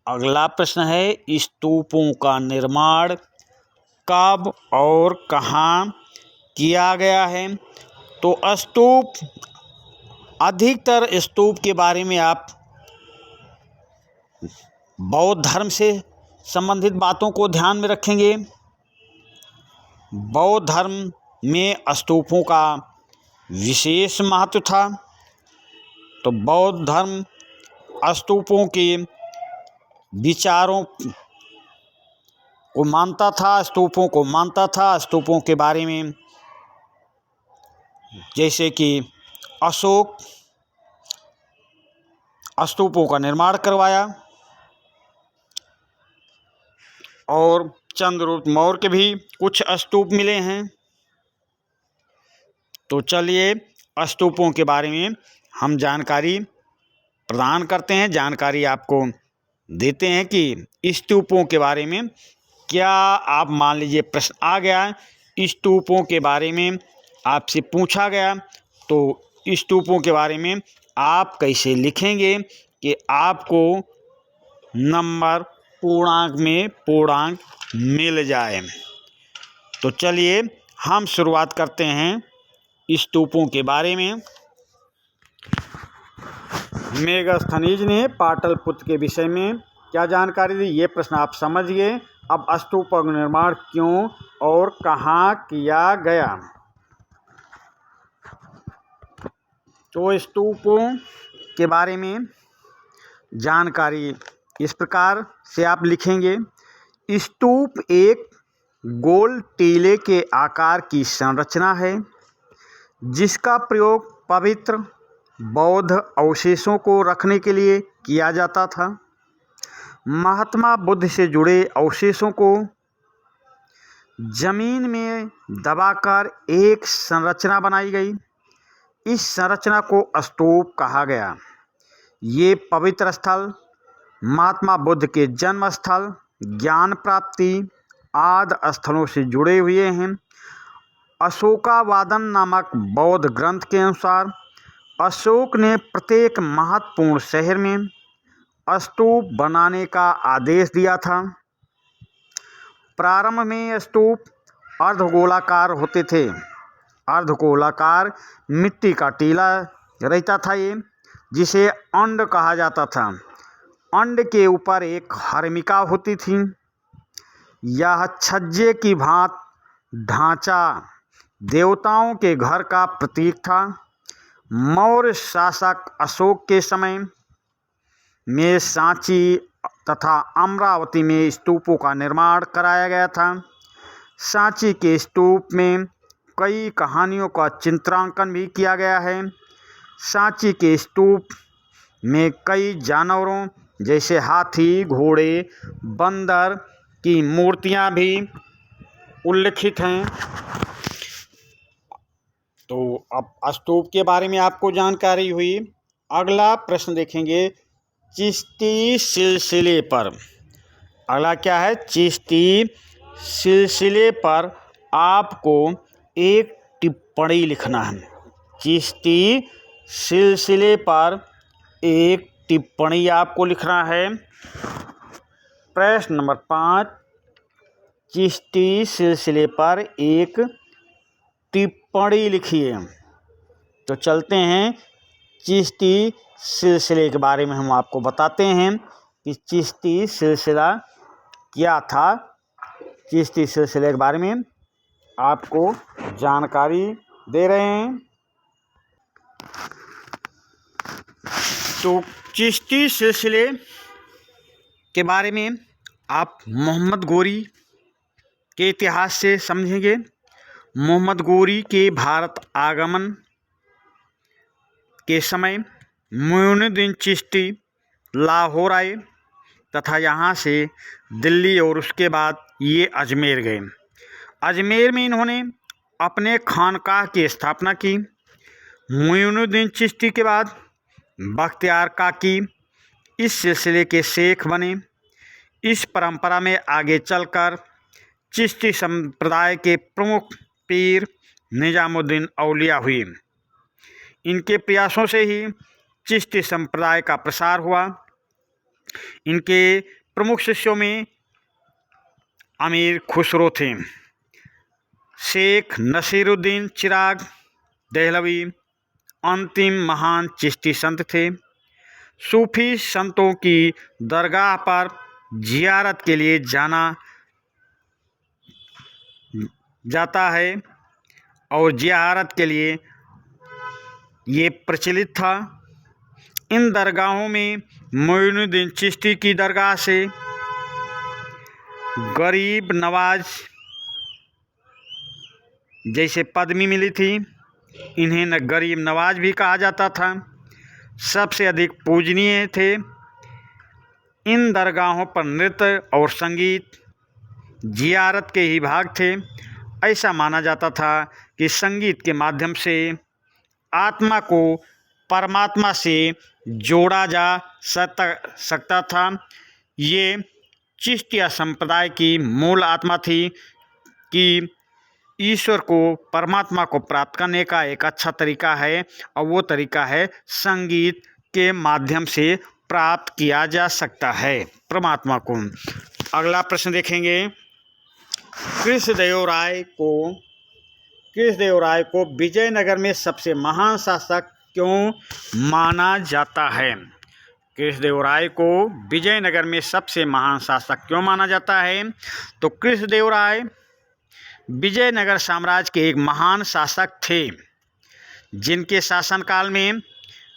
अगला प्रश्न है, स्तूपों का निर्माण कब और कहाँ किया गया है। तो स्तूप, अधिकतर स्तूप के बारे में आप बौद्ध धर्म से संबंधित बातों को ध्यान में रखेंगे। बौद्ध धर्म में स्तूपों का विशेष महत्व था। तो बौद्ध धर्म स्तूपों के विचारों को मानता था, स्तूपों को मानता था। स्तूपों के बारे में जैसे कि अशोक स्तूपों का निर्माण करवाया और चंद्रगुप्त मौर्य के भी कुछ स्तूप मिले हैं। तो चलिए स्तूपों के बारे में हम जानकारी प्रदान करते हैं, जानकारी आपको देते हैं कि स्तूपों के बारे में क्या, आप मान लीजिए प्रश्न आ गया, स्तूपों के बारे में आपसे पूछा गया, तो स्तूपों के बारे में आप कैसे लिखेंगे कि आपको नंबर पूर्णांक में पूर्णांक मिल जाए। तो चलिए हम शुरुआत करते हैं स्तूपों के बारे में। मेगास्थनीज ने पाटलिपुत्र के विषय में क्या जानकारी दी, ये प्रश्न आप समझ गए। अब स्तूपों का निर्माण क्यों और कहाँ किया गया। तो स्तूपों के बारे में जानकारी इस प्रकार से आप लिखेंगे। स्तूप एक गोल टीले के आकार की संरचना है जिसका प्रयोग पवित्र बौद्ध अवशेषों को रखने के लिए किया जाता था। महात्मा बुद्ध से जुड़े अवशेषों को जमीन में दबाकर एक संरचना बनाई गई। इस संरचना को स्तूप कहा गया। ये पवित्र स्थल महात्मा बुद्ध के जन्म स्थल, ज्ञान प्राप्ति आदि स्थलों से जुड़े हुए हैं। अशोकावदान नामक बौद्ध ग्रंथ के अनुसार अशोक ने प्रत्येक महत्वपूर्ण शहर में स्तूप बनाने का आदेश दिया था। प्रारंभ में स्तूप अर्धगोलाकार होते थे। अर्धगोलाकार मिट्टी का टीला रहता था ये, जिसे अंड कहा जाता था। अंड के ऊपर एक हर्मिका होती थी। यह छज्जे की भांति ढांचा देवताओं के घर का प्रतीक था। मौर्य शासक अशोक के समय में सांची तथा अमरावती में स्तूपों का निर्माण कराया गया था। सांची के स्तूप में कई कहानियों का चित्रांकन भी किया गया है। सांची के स्तूप में कई जानवरों जैसे हाथी, घोड़े, बंदर की मूर्तियां भी उल्लिखित हैं। तो अब स्तूप के बारे में आपको जानकारी हुई। अगला प्रश्न देखेंगे चिश्ती सिलसिले पर। अगला क्या है? चिश्ती सिलसिले पर आपको एक टिप्पणी लिखना है। चिश्ती सिलसिले पर एक टिप्पणी आपको लिखना है। प्रश्न नंबर 5, चिश्ती सिलसिले पर एक टिप्पणी लिखिए। तो चलते हैं चिश्ती सिलसिले के बारे में हम आपको बताते हैं कि चिश्ती सिलसिला क्या था। चिश्ती सिलसिले के बारे में आपको जानकारी दे रहे हैं। तो चिश्ती सिलसिले के बारे में आप मोहम्मद गोरी के इतिहास से समझेंगे। मोहम्मद गोरी के भारत आगमन के समय मोइनुद्दीन चिश्ती लाहौर आए तथा यहाँ से दिल्ली और उसके बाद ये अजमेर गए। अजमेर में इन्होंने अपने खानकाह की स्थापना की। मोइनुद्दीन चिश्ती के बाद बख्तियार काकी इस सिलसिले के शेख बने। इस परंपरा में आगे चलकर चिश्ती संप्रदाय के प्रमुख पीर निजामुद्दीन औलिया हुए। इनके प्रयासों से ही चिश्ती संप्रदाय का प्रसार हुआ। इनके प्रमुख शिष्यों में अमीर खुसरो थे। शेख नसीरुद्दीन चिराग देहलवी अंतिम महान चिश्ती संत थे। सूफी संतों की दरगाह पर जियारत के लिए जाना जाता है और जियारत के लिए ये प्रचलित था। इन दरगाहों में मोइनुद्दीन चिश्ती की दरगाह से गरीब नवाज जैसे पदवी मिली थी। इन्हें न गरीब नवाज भी कहा जाता था। सबसे अधिक पूजनीय थे। इन दरगाहों पर नृत्य और संगीत जियारत के ही भाग थे। ऐसा माना जाता था कि संगीत के माध्यम से आत्मा को परमात्मा से जोड़ा जा सकता था। ये चिश्तिया संप्रदाय की मूल आत्मा थी कि ईश्वर को, परमात्मा को प्राप्त करने का एक अच्छा तरीका है और वो तरीका है संगीत के माध्यम से प्राप्त किया जा सकता है परमात्मा को। अगला प्रश्न देखेंगे कृष्णदेव राय को विजयनगर में सबसे महान शासक क्यों माना जाता है? कृष्णदेव राय को विजयनगर में सबसे महान शासक क्यों माना जाता है? तो कृष्णदेव राय विजयनगर साम्राज्य के एक महान शासक थे जिनके शासनकाल में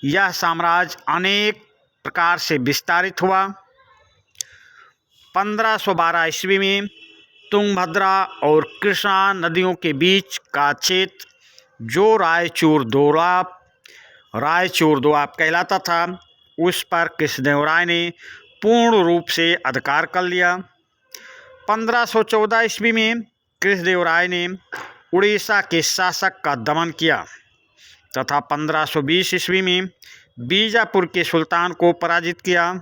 यह साम्राज्य अनेक प्रकार से विस्तारित हुआ। 1512 ईस्वी में तुंगभद्रा और कृष्णा नदियों के बीच का क्षेत्र जो रायचूर दोआब कहलाता था, उस पर कृष्णदेव राय ने पूर्ण रूप से अधिकार कर लिया। 1514 ईस्वी में कृष्णदेव राय ने उड़ीसा के शासक का दमन किया तथा 1520 ईस्वी में बीजापुर के सुल्तान को पराजित किया।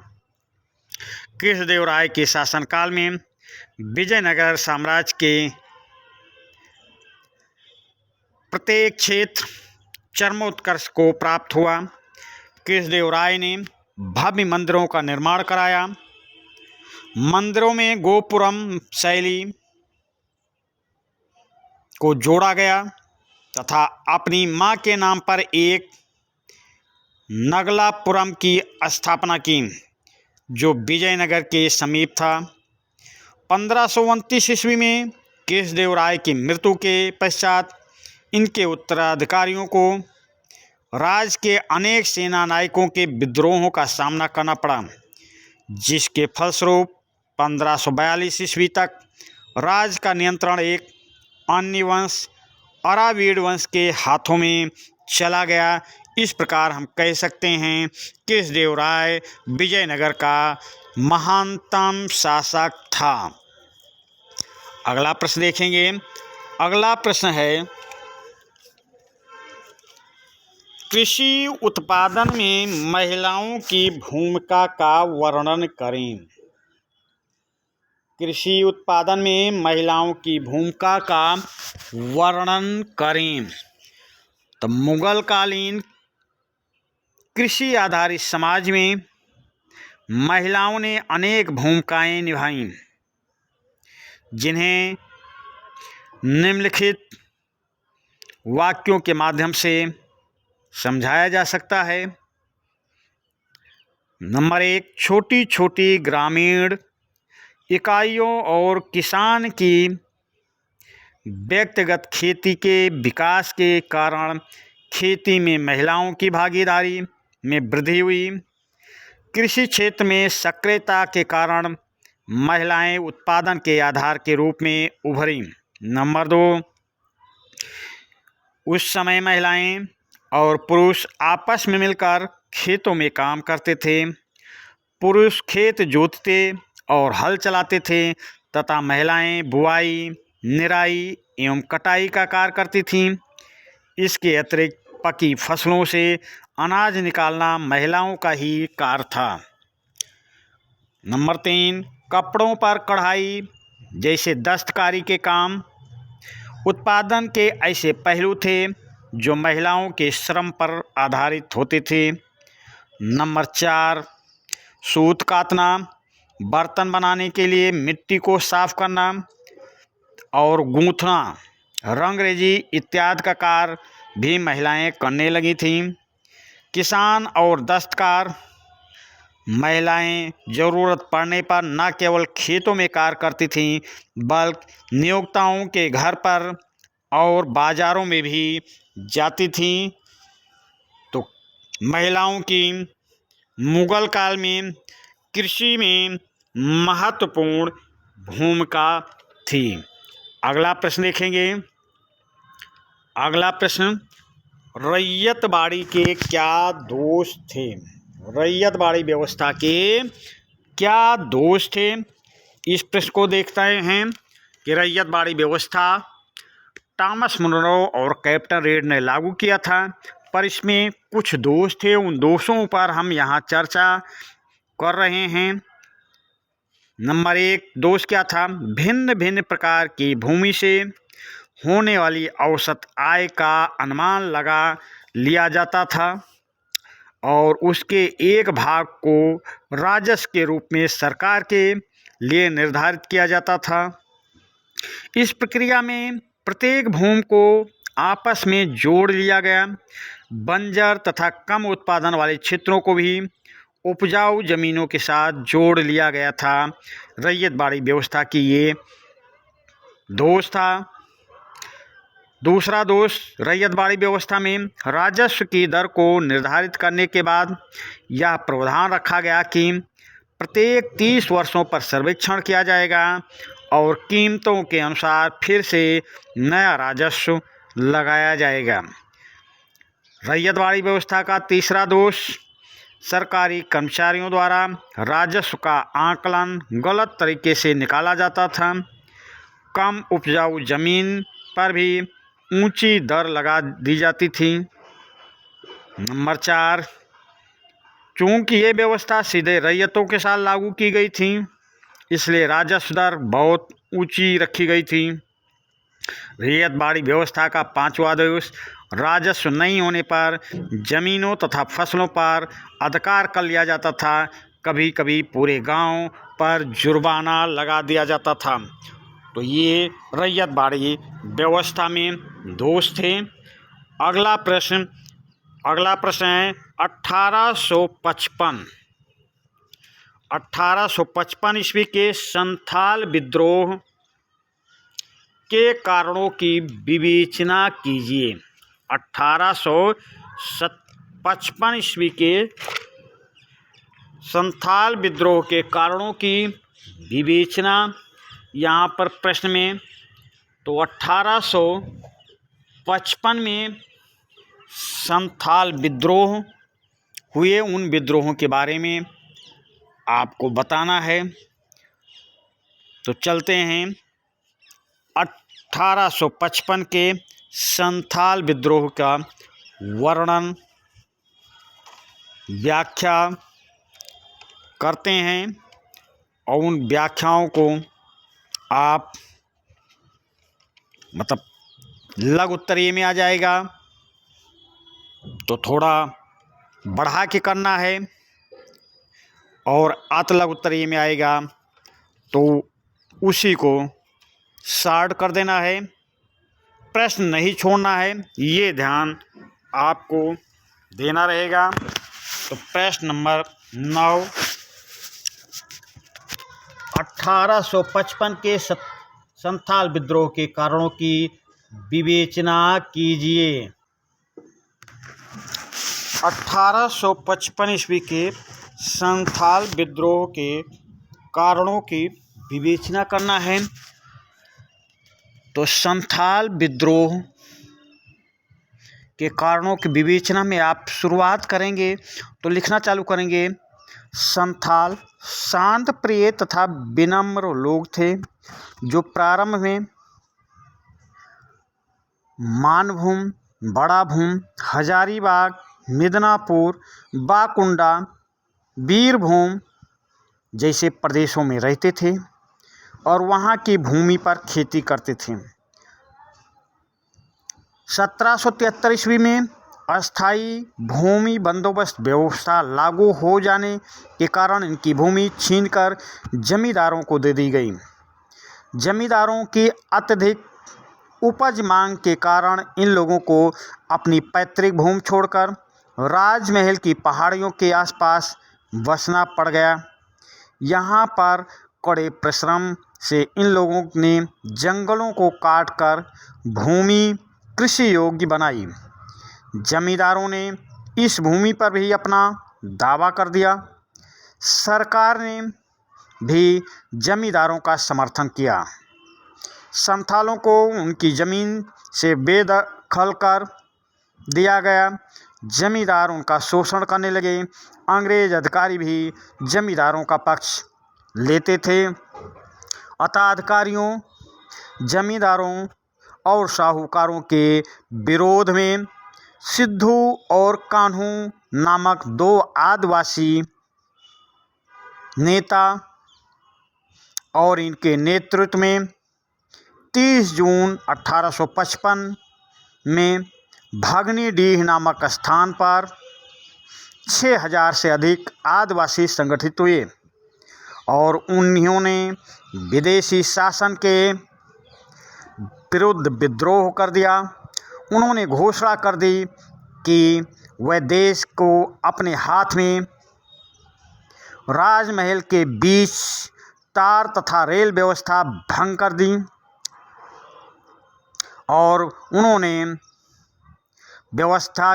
कृष्णदेव राय के शासनकाल में विजयनगर साम्राज्य के प्रत्येक क्षेत्र चरमोत्कर्ष को प्राप्त हुआ। कृष्णदेव राय ने भव्य मंदिरों का निर्माण कराया। मंदिरों में गोपुरम शैली को जोड़ा गया तथा अपनी मां के नाम पर एक नगलापुरम की स्थापना की जो विजयनगर के समीप था। 1529 ईस्वी में कृष्णदेव राय की मृत्यु के पश्चात इनके उत्तराधिकारियों को राज्य के अनेक सेना नायकों के विद्रोहों का सामना करना पड़ा। जिसके फलस्वरूप 1542 ईस्वी तक राज्य का नियंत्रण एक अन्य वंश अरावीड वंश के हाथों में चला गया। इस प्रकार हम कह सकते हैं कृष्णदेवराय विजयनगर का महानतम शासक था। अगला प्रश्न देखेंगे। अगला प्रश्न है, कृषि उत्पादन में महिलाओं की भूमिका का वर्णन करें। कृषि उत्पादन में महिलाओं की भूमिका का वर्णन करें। तो मुगल कालीन कृषि आधारित समाज में महिलाओं ने अनेक भूमिकाएं निभाईं, जिन्हें निम्नलिखित वाक्यों के माध्यम से समझाया जा सकता है। नंबर 1, छोटी छोटी ग्रामीण इकाइयों और किसान की व्यक्तिगत खेती के विकास के कारण खेती में महिलाओं की भागीदारी में वृद्धि हुई। कृषि क्षेत्र में सक्रियता के कारण महिलाएं उत्पादन के आधार के रूप में उभरी। नंबर 2, उस समय महिलाएं और पुरुष आपस में मिलकर खेतों में काम करते थे। पुरुष खेत जोतते और हल चलाते थे तथा महिलाएं बुआई, निराई एवं कटाई का कार्य करती थीं। इसके अतिरिक्त पकी फसलों से अनाज निकालना महिलाओं का ही कार्य था। नंबर 3, कपड़ों पर कढ़ाई जैसे दस्तकारी के काम उत्पादन के ऐसे पहलू थे जो महिलाओं के श्रम पर आधारित होते थे। नंबर 4, सूत कातना, बर्तन बनाने के लिए मिट्टी को साफ करना और गूंथना, रंगरेजी इत्यादि का कार्य भी महिलाएं करने लगी थीं। किसान और दस्तकार महिलाएं ज़रूरत पड़ने पर न केवल खेतों में कार्य करती थीं बल्कि नियोक्ताओं के घर पर और बाज़ारों में भी जाती थीं। तो महिलाओं की मुगल काल में कृषि में महत्वपूर्ण भूमिका थी। अगला प्रश्न देखेंगे। अगला प्रश्न, रैयतबाड़ी के क्या दोष थे। रैयतबाड़ी व्यवस्था के क्या दोष थे। इस प्रश्न को देखते हैं कि रैयतबाड़ी व्यवस्था टॉमस मुनरो और कैप्टन रेड ने लागू किया था, पर इसमें कुछ दोष थे। उन दोषों पर हम यहाँ चर्चा कर रहे हैं। नंबर 1, दोष क्या था। भिन्न भिन्न प्रकार की भूमि से होने वाली औसत आय का अनुमान लगा लिया जाता था और उसके एक भाग को राजस्व के रूप में सरकार के लिए निर्धारित किया जाता था। इस प्रक्रिया में प्रत्येक भूमि को आपस में जोड़ लिया गया। बंजर तथा कम उत्पादन वाले क्षेत्रों को भी उपजाऊ जमीनों के साथ जोड़ लिया गया था। रैयतबाड़ी व्यवस्था की ये दोष था। दूसरा दोष, रैयतबाड़ी व्यवस्था में राजस्व की दर को निर्धारित करने के बाद यह प्रावधान रखा गया कि प्रत्येक 30 वर्षों पर सर्वेक्षण किया जाएगा और कीमतों के अनुसार फिर से नया राजस्व लगाया जाएगा। रैयतबाड़ी व्यवस्था का तीसरा दोष, सरकारी कर्मचारियों द्वारा राजस्व का आकलन गलत तरीके से निकाला जाता था। कम उपजाऊ जमीन पर भी ऊंची दर लगा दी जाती थी। नंबर 4, चूँकि ये व्यवस्था सीधे रैयतों के साथ लागू की गई थी इसलिए राजस्व दर बहुत ऊंची रखी गई थी। रैयतबाड़ी व्यवस्था का पांचवा दोष, राजस्व नहीं होने पर जमीनों तथा फसलों पर अधिकार कर लिया जाता था। कभी कभी पूरे गांव पर जुर्माना लगा दिया जाता था। तो ये रैयतबाड़ी व्यवस्था में दोष थे। अगला प्रश्न है 1855 ईस्वी के संथाल विद्रोह के कारणों की विवेचना कीजिए। 1855 ईस्वी के संथाल विद्रोह के कारणों की विवेचना यहाँ पर प्रश्न में, तो 1855 में संथाल विद्रोह हुए, उन विद्रोहों के बारे में आपको बताना है। तो चलते हैं 1855 के संथाल विद्रोह का वर्णन, व्याख्या करते हैं और उन व्याख्याओं को आप लघु उत्तरीय में आ जाएगा तो थोड़ा बढ़ा के करना है, और अति लघु उत्तरीय में आएगा तो उसी को शॉर्ट कर देना है, प्रश्न नहीं छोड़ना है, ये ध्यान आपको देना रहेगा। तो प्रश्न नंबर 9, 1855 के संथाल विद्रोह के कारणों की विवेचना कीजिए। 1855 ईस्वी के संथाल विद्रोह के कारणों की विवेचना करना है। तो संथाल विद्रोह के कारणों की विवेचना में आप शुरुआत करेंगे तो लिखना चालू करेंगे, संथाल शांत प्रिय तथा विनम्र लोग थे जो प्रारंभ में मानभूम, बड़ा भूम, हजारीबाग, मिदनापुर, बाकुंडा, बीरभूम जैसे प्रदेशों में रहते थे और वहाँ की भूमि पर खेती करते थे। 1773 ईस्वी में अस्थायी भूमि बंदोबस्त व्यवस्था लागू हो जाने के कारण इनकी भूमि छीनकर जमींदारों को दे दी गई। जमींदारों की अत्यधिक उपज मांग के कारण इन लोगों को अपनी पैतृक भूमि छोड़कर राजमहल की पहाड़ियों के आसपास बसना पड़ गया। यहाँ पर कड़े परिश्रम से इन लोगों ने जंगलों को काटकर भूमि कृषि योग्य बनाई। जमींदारों ने इस भूमि पर भी अपना दावा कर दिया। सरकार ने भी जमींदारों का समर्थन किया। संथालों को उनकी ज़मीन से बेदखल कर दिया गया। जमींदार उनका शोषण करने लगे। अंग्रेज अधिकारी भी जमींदारों का पक्ष लेते थे। अतः अधिकारियों, जमींदारों और साहूकारों के विरोध में सिद्धू और कान्हू नामक 2 आदिवासी नेता और इनके नेतृत्व में 30 जून 1855 में भगनीडीह नामक स्थान पर 6000 से अधिक आदिवासी संगठित हुए और उन्होंने विदेशी शासन के विरुद्ध विद्रोह कर दिया। उन्होंने घोषणा कर दी कि वह देश को अपने हाथ में राजमहल के बीच तार तथा रेल व्यवस्था भंग कर दी और उन्होंने व्यवस्था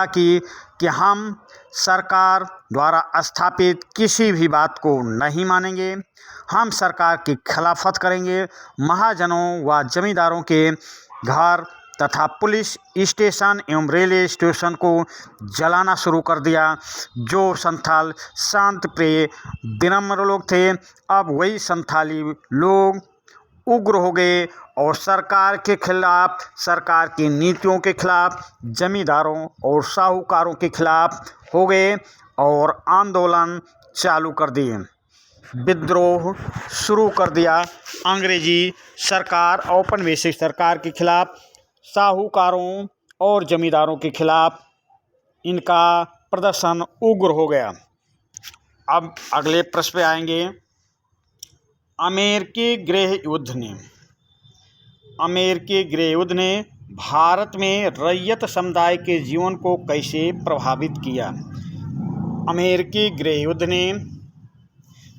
की कि हम सरकार द्वारा स्थापित किसी भी बात को नहीं मानेंगे, हम सरकार की खिलाफत करेंगे। महाजनों व जमींदारों के घर तथा पुलिस स्टेशन एवं रेलवे स्टेशन को जलाना शुरू कर दिया। जो संथाल शांत प्रिय विनम्र लोग थे, अब वही संथाली लोग उग्र हो गए और सरकार के खिलाफ, सरकार की नीतियों के खिलाफ, जमींदारों और साहूकारों के खिलाफ हो गए और आंदोलन चालू कर दिए। विद्रोह शुरू कर दिया। अंग्रेजी सरकार, औपनिवेशिक सरकार के खिलाफ, साहूकारों और जमींदारों के खिलाफ इनका प्रदर्शन उग्र हो गया। अब अगले प्रश्न पे आएंगे। अमेरिकी गृह युद्ध ने भारत में रैयत समुदाय के जीवन को कैसे प्रभावित किया? अमेरिकी गृह युद्ध ने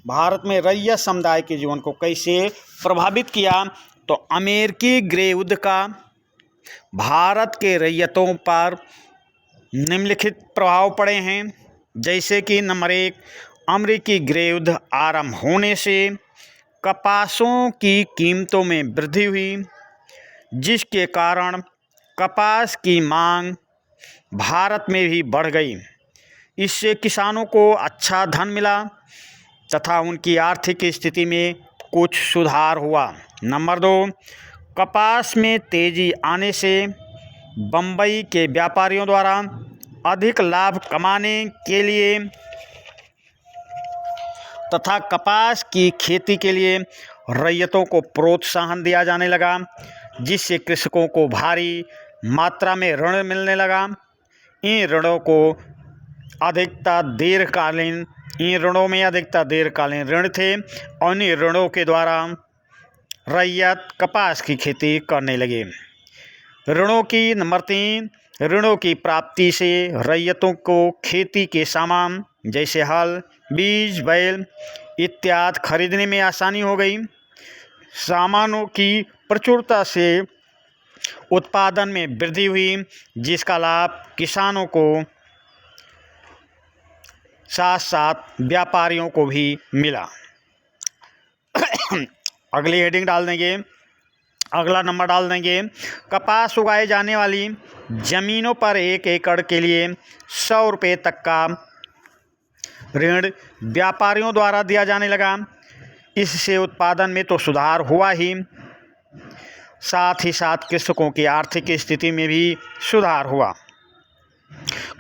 भारत में रैयत समुदाय के जीवन को कैसे प्रभावित किया? तो अमेरिकी गृह युद्ध का भारत के रैयतों पर निम्नलिखित प्रभाव पड़े हैं। जैसे कि नंबर 1, अमेरिकी गृह युद्ध आरंभ होने से कपासों की कीमतों में वृद्धि हुई, जिसके कारण कपास की मांग भारत में भी बढ़ गई। इससे किसानों को अच्छा धन मिला तथा उनकी आर्थिक स्थिति में कुछ सुधार हुआ। नंबर 2, कपास में तेजी आने से बम्बई के व्यापारियों द्वारा अधिक लाभ कमाने के लिए तथा कपास की खेती के लिए रैयतों को प्रोत्साहन दिया जाने लगा, जिससे कृषकों को भारी मात्रा में ऋण मिलने लगा। इन ऋणों में अधिकता दीर्घकालीन ऋण थे और इन ऋणों के द्वारा रैयत कपास की खेती करने लगे। नंबर 3, ऋणों की प्राप्ति से रैयतों को खेती के सामान जैसे हल, बीज, बैल इत्यादि खरीदने में आसानी हो गई। सामानों की प्रचुरता से उत्पादन में वृद्धि हुई, जिसका लाभ किसानों को साथ साथ व्यापारियों को भी मिला। अगली हेडिंग डाल देंगे, अगला नंबर डाल देंगे, कपास उगाए जाने वाली ज़मीनों पर 1 एकड़ के लिए 100 रुपये तक का ऋण व्यापारियों द्वारा दिया जाने लगा। इससे उत्पादन में तो सुधार हुआ ही, साथ ही साथ कृषकों की आर्थिक स्थिति में भी सुधार हुआ।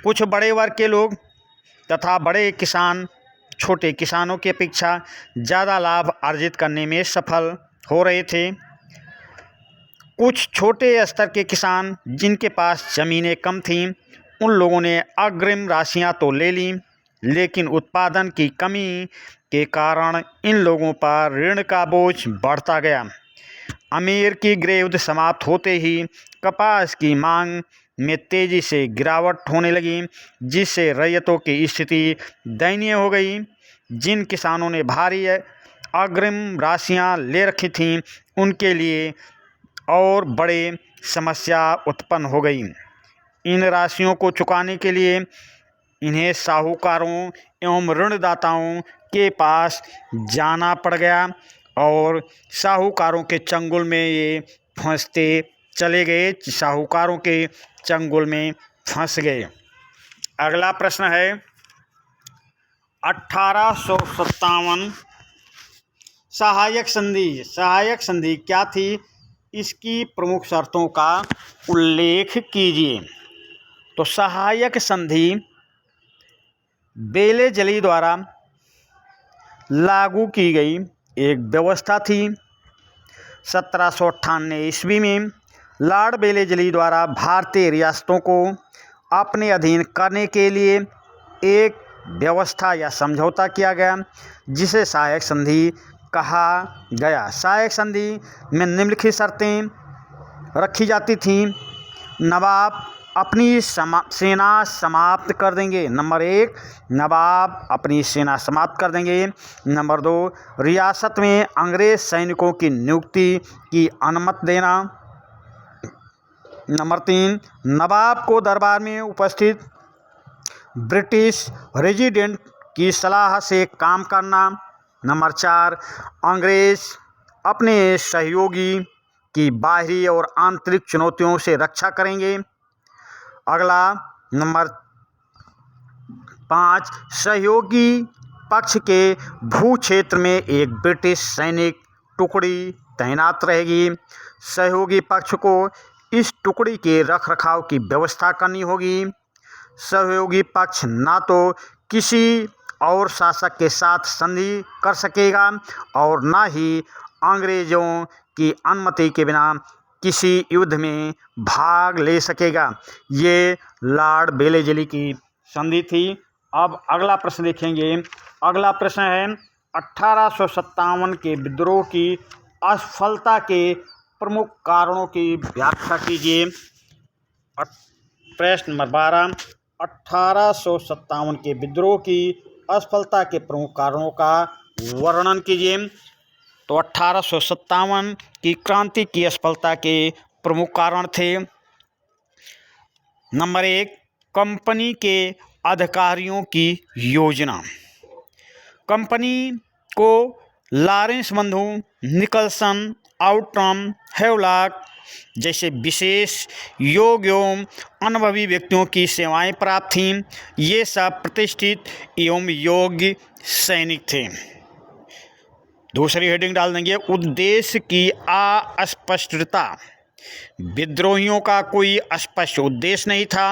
कुछ बड़े वर्ग के लोग तथा बड़े किसान छोटे किसानों की अपेक्षा ज़्यादा लाभ अर्जित करने में सफल हो रहे थे। कुछ छोटे स्तर के किसान जिनके पास ज़मीनें कम थीं, उन लोगों ने अग्रिम राशियां तो ले लीं, लेकिन उत्पादन की कमी के कारण इन लोगों पर ऋण का बोझ बढ़ता गया। अमेरिकी गृह युद्ध समाप्त होते ही कपास की मांग में तेजी से गिरावट होने लगी, जिससे रैयतों की स्थिति दयनीय हो गई। जिन किसानों ने भारी अग्रिम राशियां ले रखी थीं, उनके लिए और बड़े समस्या उत्पन्न हो गई। इन राशियों को चुकाने के लिए इन्हें साहूकारों एवं ऋणदाताओं के पास जाना पड़ गया और साहूकारों के चंगुल में ये फंसते चले गए, साहूकारों के चंगुल में फंस गए। अगला प्रश्न है 1857 सहायक संधि क्या थी, इसकी प्रमुख शर्तों का उल्लेख कीजिए। तो सहायक संधि बेलेजली द्वारा लागू की गई एक व्यवस्था थी। 1798 ईस्वी में लॉर्ड बेलेजली द्वारा भारतीय रियासतों को अपने अधीन करने के लिए एक व्यवस्था या समझौता किया गया, जिसे सहायक संधि कहा गया। सहायक संधि में निम्नलिखित शर्तें रखी जाती थीं। नवाब अपनी सेना समाप्त कर देंगे। नंबर 1, नवाब अपनी सेना समाप्त कर देंगे। नंबर 2, रियासत में अंग्रेज सैनिकों की नियुक्ति की अनुमति देना। नंबर 3, नवाब को दरबार में उपस्थित ब्रिटिश रेजिडेंट की सलाह से काम करना। नंबर 4, अंग्रेज अपने सहयोगी की बाहरी और आंतरिक चुनौतियों से रक्षा करेंगे। अगला नंबर 5, सहयोगी पक्ष के भू क्षेत्र में एक ब्रिटिश सैनिक टुकड़ी तैनात रहेगी। सहयोगी पक्ष को इस टुकड़ी के रखरखाव की व्यवस्था करनी होगी। सहयोगी पक्ष ना तो किसी और शासक के साथ संधि कर सकेगा और ना ही अंग्रेज़ों की अनुमति के बिना किसी युद्ध में भाग ले सकेगा। ये लॉर्ड बेलेजली की संधि थी। अब अगला प्रश्न देखेंगे। अगला प्रश्न है 1857 के विद्रोह की असफलता के प्रमुख कारणों की व्याख्या कीजिए। प्रश्न नंबर 12, 1857 के विद्रोह की असफलता के प्रमुख कारणों का वर्णन कीजिए। तो 1857 की क्रांति की असफलता के प्रमुख कारण थे। नंबर 1, कंपनी के अधिकारियों की योजना। कंपनी को लॉरेंस बंधु, निकलसन, आउट्रम, हेवलॉक जैसे विशेष योग्य एवं अनुभवी व्यक्तियों की सेवाएं प्राप्त थीं। ये सब प्रतिष्ठित एवं योग्य सैनिक थे। दूसरी हेडिंग डाल देंगे, उद्देश्य की अस्पष्टता। विद्रोहियों का कोई स्पष्ट उद्देश्य नहीं था।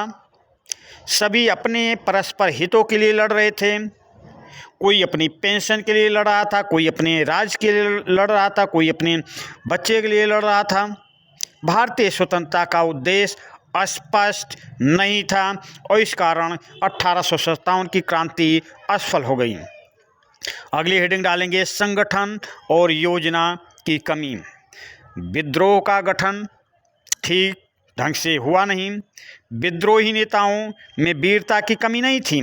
सभी अपने परस्पर हितों के लिए लड़ रहे थे। कोई अपनी पेंशन के लिए लड़ रहा था, कोई अपने राज्य के लिए लड़ रहा था, कोई अपने बच्चे के लिए लड़ रहा था। भारतीय स्वतंत्रता का उद्देश्य स्पष्ट नहीं था और इस कारण 1857 की क्रांति असफल हो गई। अगली हेडिंग डालेंगे, संगठन और योजना की कमी। विद्रोह का गठन ठीक ढंग से हुआ नहीं। विद्रोही नेताओं में वीरता की कमी नहीं थी,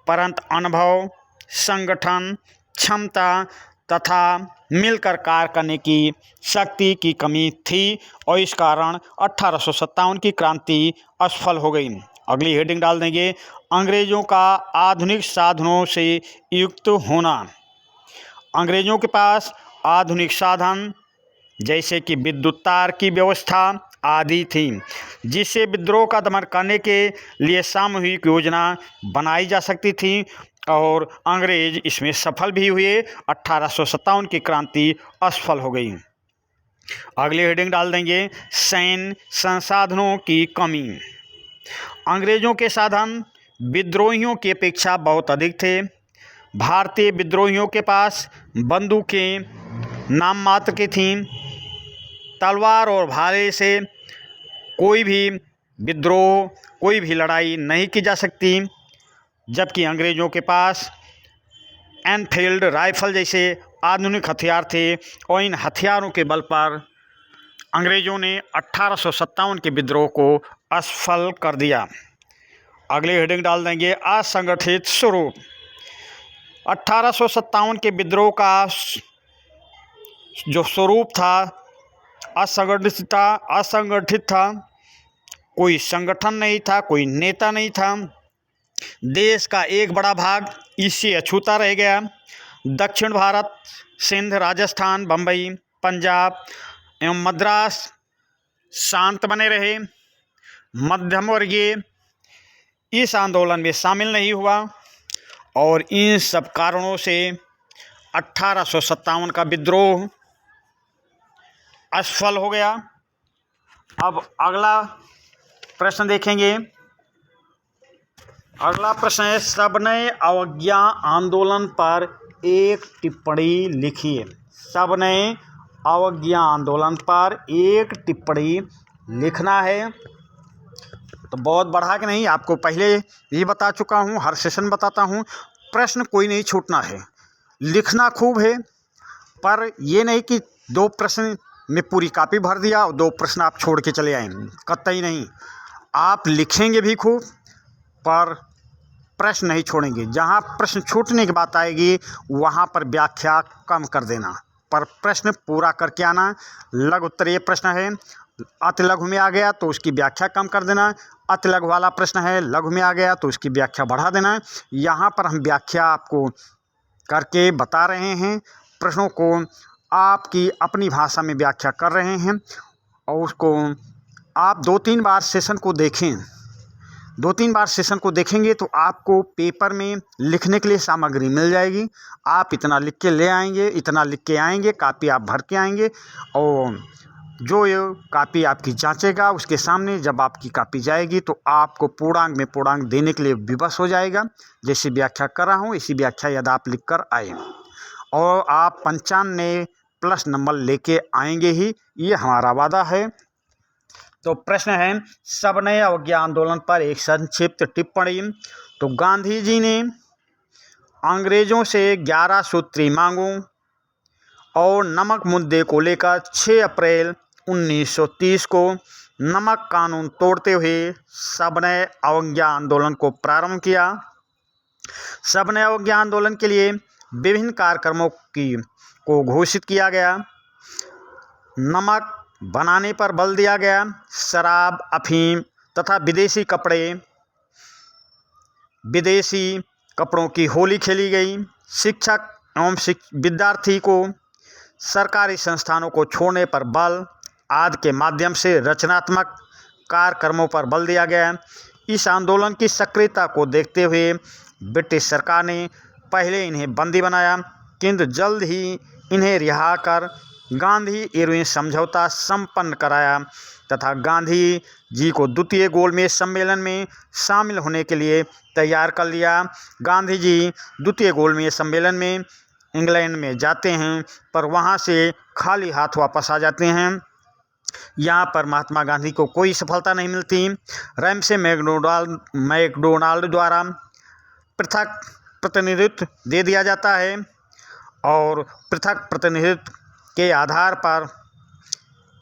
परंतु अनुभव, संगठन क्षमता तथा मिलकर कार्य करने की शक्ति की कमी थी और इस कारण 1857 की क्रांति असफल हो गई। अगली हेडिंग डाल देंगे, अंग्रेजों का आधुनिक साधनों से युक्त होना। अंग्रेजों के पास आधुनिक साधन जैसे कि विद्युत तार की व्यवस्था आदि थी, जिससे विद्रोह का दमन करने के लिए सामूहिक योजना बनाई जा सकती थी और अंग्रेज इसमें सफल भी हुए। 1857 की क्रांति असफल हो गई। अगली हेडिंग डाल देंगे, सैन्य संसाधनों की कमी। अंग्रेजों के साधन विद्रोहियों की अपेक्षा बहुत अधिक थे। भारतीय विद्रोहियों के पास बंदूकें नाम मात्र की थीं। तलवार और भाले से कोई भी विद्रोह, कोई भी लड़ाई नहीं की जा सकती, जबकि अंग्रेज़ों के पास एनफील्ड राइफल जैसे आधुनिक हथियार थे और इन हथियारों के बल पर अंग्रेज़ों ने 1857 के विद्रोह को असफल कर दिया। अगली हेडिंग डाल देंगे, असंगठित स्वरूप। 1857 के विद्रोह का जो स्वरूप था असंगठित था। कोई संगठन नहीं था, कोई नेता नहीं था। देश का एक बड़ा भाग इससे अछूता रह गया। दक्षिण भारत, सिंध, राजस्थान, बम्बई, पंजाब एवं मद्रास शांत बने रहे। मध्यम वर्गीय इस आंदोलन में शामिल नहीं हुआ और इन सब कारणों से 1857 का विद्रोह असफल हो गया। अब अगला प्रश्न देखेंगे। अगला प्रश्न है, सबने अवज्ञा आंदोलन पर एक टिप्पणी लिखिए। सबने अवज्ञा आंदोलन पर एक टिप्पणी लिखना है। तो बहुत बढ़ा के नहीं, आपको पहले ही बता चुका हूँ, हर सेशन बताता हूँ, प्रश्न कोई नहीं छूटना है। लिखना खूब है, पर ये नहीं कि 2 प्रश्न में पूरी कॉपी भर दिया और 2 प्रश्न आप छोड़ के चले आए, कतई नहीं। आप लिखेंगे भी खूब, पर प्रश्न नहीं छोड़ेंगे। जहाँ प्रश्न छूटने की बात आएगी वहाँ पर व्याख्या कम कर देना, पर प्रश्न पूरा करके आना। लघु उत्तरीय प्रश्न है, अति लघु में आ गया तो उसकी व्याख्या कम कर देना। अति लघु वाला प्रश्न है, लघु में आ गया तो उसकी व्याख्या बढ़ा देना। यहाँ पर हम व्याख्या आपको करके बता रहे हैं, प्रश्नों को आपकी अपनी भाषा में व्याख्या कर रहे हैं और उसको आप 2-3 बार सेशन को देखें। 2-3 बार सेशन को देखेंगे तो आपको पेपर में लिखने के लिए सामग्री मिल जाएगी। आप इतना लिख के ले आएंगे, इतना लिख के आएंगे, कॉपी आप भर के आएंगे और जो ये कॉपी आपकी जांचेगा उसके सामने जब आपकी कॉपी जाएगी तो आपको पूर्णांक में पूर्णांक देने के लिए विवश हो जाएगा। जैसी व्याख्या कर रहा हूँ इसी व्याख्या यदि आप लिख कर आए और आप 95+ नंबर लेके आएंगे ही, ये हमारा वादा है। तो प्रश्न है, सबने अवज्ञा आंदोलन पर एक संक्षिप्त टिप्पणी। तो गांधी जी ने अंग्रेजों से 11 सूत्री मांगों और नमक मुद्दे को लेकर 6 अप्रैल 1930 को नमक कानून तोड़ते हुए सबने अवज्ञा आंदोलन को प्रारंभ किया। सबने अवज्ञा आंदोलन के लिए विभिन्न कार्यक्रमों को घोषित किया गया। नमक बनाने पर बल दिया गया। शराब, अफीम तथा विदेशी कपड़े विदेशी कपड़ों की होली खेली गई। शिक्षक एवं विद्यार्थी को सरकारी संस्थानों को छोड़ने पर बल आदि के माध्यम से रचनात्मक कार्यक्रमों पर बल दिया गया। इस आंदोलन की सक्रियता को देखते हुए ब्रिटिश सरकार ने पहले इन्हें बंदी बनाया, किंतु जल्द ही इन्हें रिहा कर गांधी इरविन समझौता संपन्न कराया तथा गांधी जी को द्वितीय गोलमेज सम्मेलन में शामिल होने के लिए तैयार कर लिया। गांधी जी द्वितीय गोलमेज सम्मेलन में इंग्लैंड में जाते हैं, पर वहां से खाली हाथ वापस आ जाते हैं। यहाँ पर महात्मा गांधी को कोई सफलता नहीं मिलती। रैमसे मैकडोनाल्ड द्वारा पृथक प्रतिनिधित्व दे दिया जाता है और पृथक प्रतिनिधित्व के आधार पर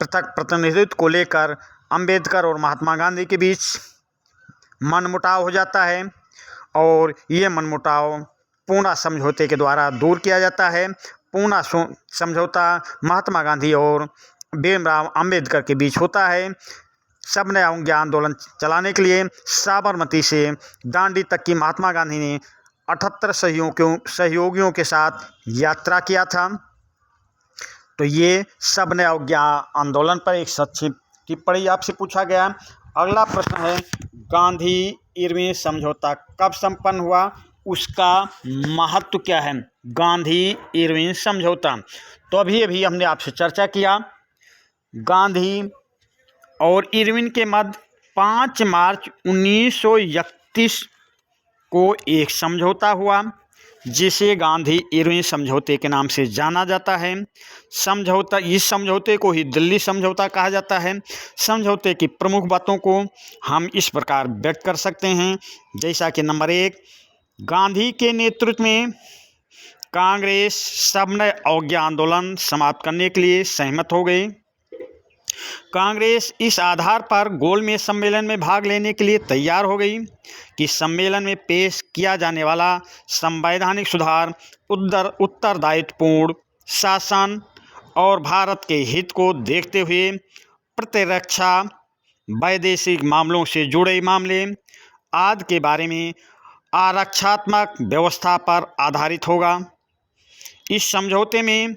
पृथक प्रतिनिधित्व को लेकर अंबेडकर और महात्मा गांधी के बीच मनमुटाव हो जाता है और ये मनमुटाव पूना समझौते के द्वारा दूर किया जाता है। पूना समझौता महात्मा गांधी और भीमराव अंबेडकर के बीच होता है। सबने अवज्ञा आंदोलन चलाने के लिए साबरमती से दांडी तक की महात्मा गांधी ने 78 सहयोगियों के साथ यात्रा किया था। तो ये सबने अवज्ञा आंदोलन पर एक संक्षिप्त टिप्पणी आपसे पूछा गया। अगला प्रश्न है, गांधी इरविन समझौता कब संपन्न हुआ, उसका महत्व क्या है। गांधी इरविन समझौता, तो अभी हमने आपसे चर्चा किया, गांधी और इरविन के मध्य 5 मार्च 1931 को एक समझौता हुआ जिसे गांधी इरविन समझौते के नाम से जाना जाता है। इस समझौते को ही दिल्ली समझौता कहा जाता है। समझौते की प्रमुख बातों को हम इस प्रकार व्यक्त कर सकते हैं, जैसा कि नंबर 1, गांधी के नेतृत्व में कांग्रेस सबने अवज्ञा आंदोलन समाप्त करने के लिए सहमत हो गई। कांग्रेस इस आधार पर गोलमेज सम्मेलन में भाग लेने के लिए तैयार हो गई कि सम्मेलन में पेश किया जाने वाला संवैधानिक सुधार उत्तरदायित्वपूर्ण शासन और भारत के हित को देखते हुए प्रतिरक्षा, वैदेशिक मामलों से जुड़े मामले आदि के बारे में आरक्षात्मक व्यवस्था पर आधारित होगा। इस समझौते में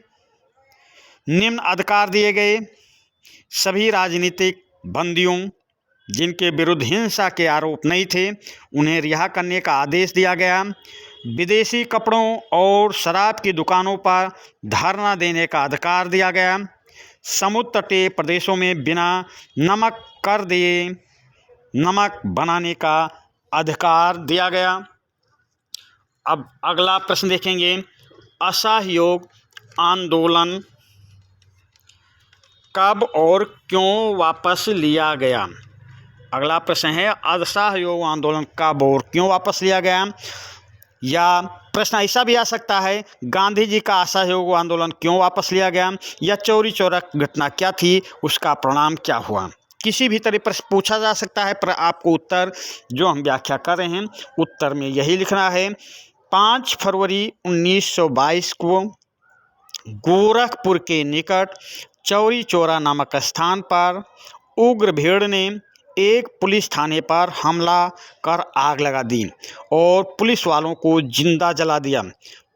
निम्न अधिकार दिए गए, सभी राजनीतिक बंदियों जिनके विरुद्ध हिंसा के आरोप नहीं थे उन्हें रिहा करने का आदेश दिया गया। विदेशी कपड़ों और शराब की दुकानों पर धरना देने का अधिकार दिया गया। समुद्र तटीय प्रदेशों में बिना नमक कर दिए नमक बनाने का अधिकार दिया गया। अब अगला प्रश्न देखेंगे, असहयोग आंदोलन कब और क्यों वापस लिया गया। अगला प्रश्न है, असहयोग आंदोलन कब और क्यों वापस लिया गया। या प्रश्न ऐसा भी आ सकता है, गांधी जी का असहयोग आंदोलन क्यों वापस लिया गया, या चौरी चौरा घटना क्या थी, उसका परिणाम क्या हुआ। किसी भी तरह प्रश्न पूछा जा सकता है, पर आपको उत्तर जो हम व्याख्या कर रहे हैं उत्तर में यही लिखना है। 5 फरवरी 1922 को गोरखपुर के निकट चौरी चौरा नामक स्थान पर उग्र भीड़ ने एक पुलिस थाने पर हमला कर आग लगा दी और पुलिस वालों को जिंदा जला दिया।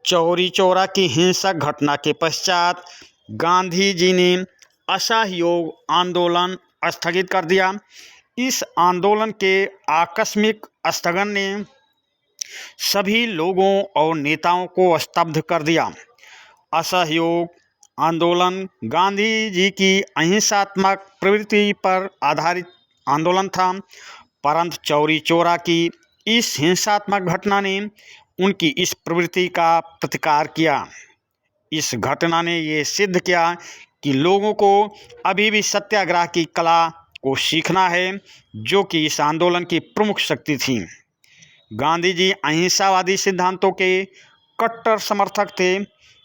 चौरी चौरा की हिंसक घटना के पश्चात गांधी जी ने असहयोग आंदोलन स्थगित कर दिया। इस आंदोलन के आकस्मिक स्थगन ने सभी लोगों और नेताओं को स्तब्ध कर दिया। असहयोग आंदोलन गांधी जी की अहिंसात्मक प्रवृत्ति पर आधारित आंदोलन था, परंतु चौरी चौरा की इस हिंसात्मक घटना ने उनकी इस प्रवृत्ति का प्रतिकार किया। इस घटना ने ये सिद्ध किया कि लोगों को अभी भी सत्याग्रह की कला को सीखना है, जो कि इस आंदोलन की प्रमुख शक्ति थी। गांधी जी अहिंसावादी सिद्धांतों के कट्टर समर्थक थे।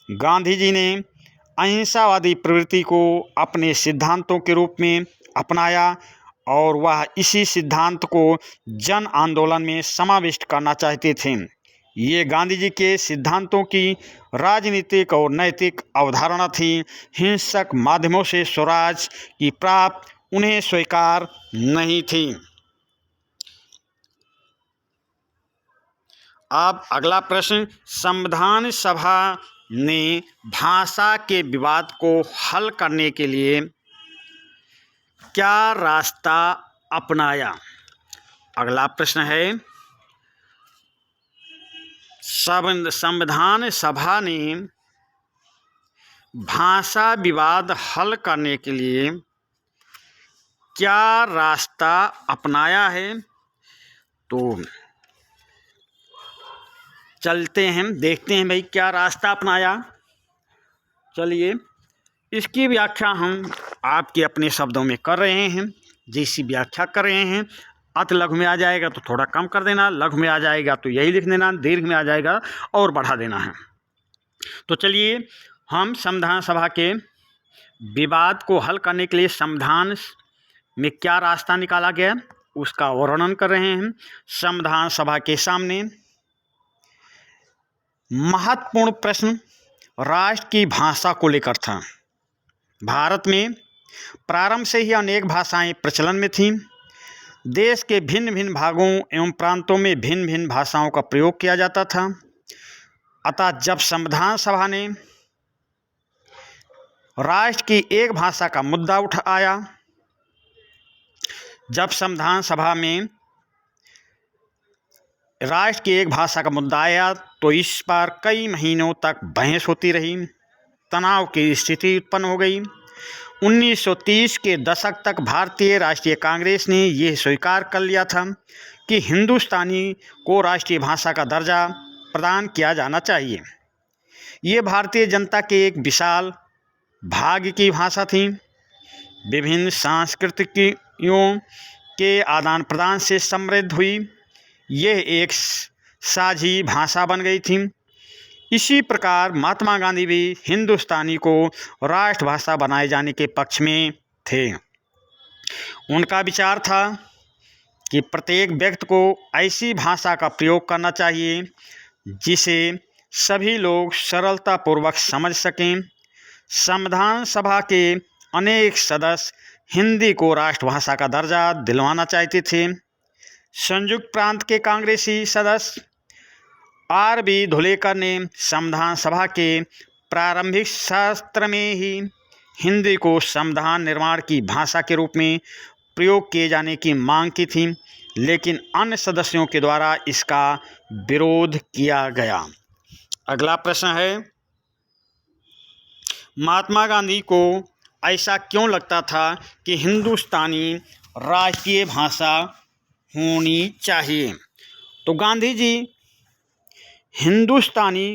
गांधी जी ने अहिंसावादी प्रवृत्ति को अपने सिद्धांतों के रूप में अपनाया और वह इसी सिद्धांत को जन आंदोलन में समाविष्ट करना चाहते थे। ये गांधी जी के सिद्धांतों की राजनीतिक और नैतिक अवधारणा थी। हिंसक माध्यमों से स्वराज की प्राप्ति उन्हें स्वीकार नहीं थी। अब अगला प्रश्न, संविधान सभा ने भाषा के विवाद को हल करने के लिए क्या रास्ता अपनाया? अगला प्रश्न है, संविधान सभा ने भाषा विवाद हल करने के लिए क्या रास्ता अपनाया है? तो चलते हैं, देखते हैं भाई क्या रास्ता अपनाया। चलिए, इसकी व्याख्या हम आपके अपने शब्दों में कर रहे हैं। जैसी व्याख्या कर रहे हैं, अति लघु में आ जाएगा तो थोड़ा कम कर देना, लघु में आ जाएगा तो यही लिख देना, दीर्घ में आ जाएगा और बढ़ा देना है। तो चलिए, हम संविधान सभा के विवाद को हल करने के लिए संविधान में क्या रास्ता निकाला गया उसका वर्णन कर रहे हैं। संविधान सभा के सामने महत्वपूर्ण प्रश्न राष्ट्र की भाषा को लेकर था। भारत में प्रारंभ से ही अनेक भाषाएं प्रचलन में थीं। देश के भिन्न भिन्न भागों एवं प्रांतों में भिन्न भिन्न भाषाओं का प्रयोग किया जाता था। अतः जब संविधान सभा ने राष्ट्र की एक भाषा का मुद्दा उठाया, जब संविधान सभा में राष्ट्र की एक भाषा का मुद्दा आया तो इस पर कई महीनों तक बहस होती रही, तनाव की स्थिति उत्पन्न हो गई। 1930 के दशक तक भारतीय राष्ट्रीय कांग्रेस ने यह स्वीकार कर लिया था कि हिंदुस्तानी को राष्ट्रीय भाषा का दर्जा प्रदान किया जाना चाहिए। ये भारतीय जनता के एक विशाल भाग की भाषा थी। विभिन्न संस्कृतियों के आदान प्रदान से समृद्ध हुई, यह एक साझी भाषा बन गई थी। इसी प्रकार महात्मा गांधी भी हिंदुस्तानी को राष्ट्रभाषा बनाए जाने के पक्ष में थे। उनका विचार था कि प्रत्येक व्यक्ति को ऐसी भाषा का प्रयोग करना चाहिए जिसे सभी लोग सरलतापूर्वक समझ सकें। संविधान सभा के अनेक सदस्य हिंदी को राष्ट्रभाषा का दर्जा दिलवाना चाहते थे। संयुक्त प्रांत के कांग्रेसी सदस्य आर.बी. धुलेकर ने संविधान सभा के प्रारंभिक सत्र में ही हिंदी को संविधान निर्माण की भाषा के रूप में प्रयोग किए जाने की मांग की थी, लेकिन अन्य सदस्यों के द्वारा इसका विरोध किया गया। अगला प्रश्न है, महात्मा गांधी को ऐसा क्यों लगता था कि हिंदुस्तानी राष्ट्रीय भाषा होनी चाहिए? तो गांधी जी हिंदुस्तानी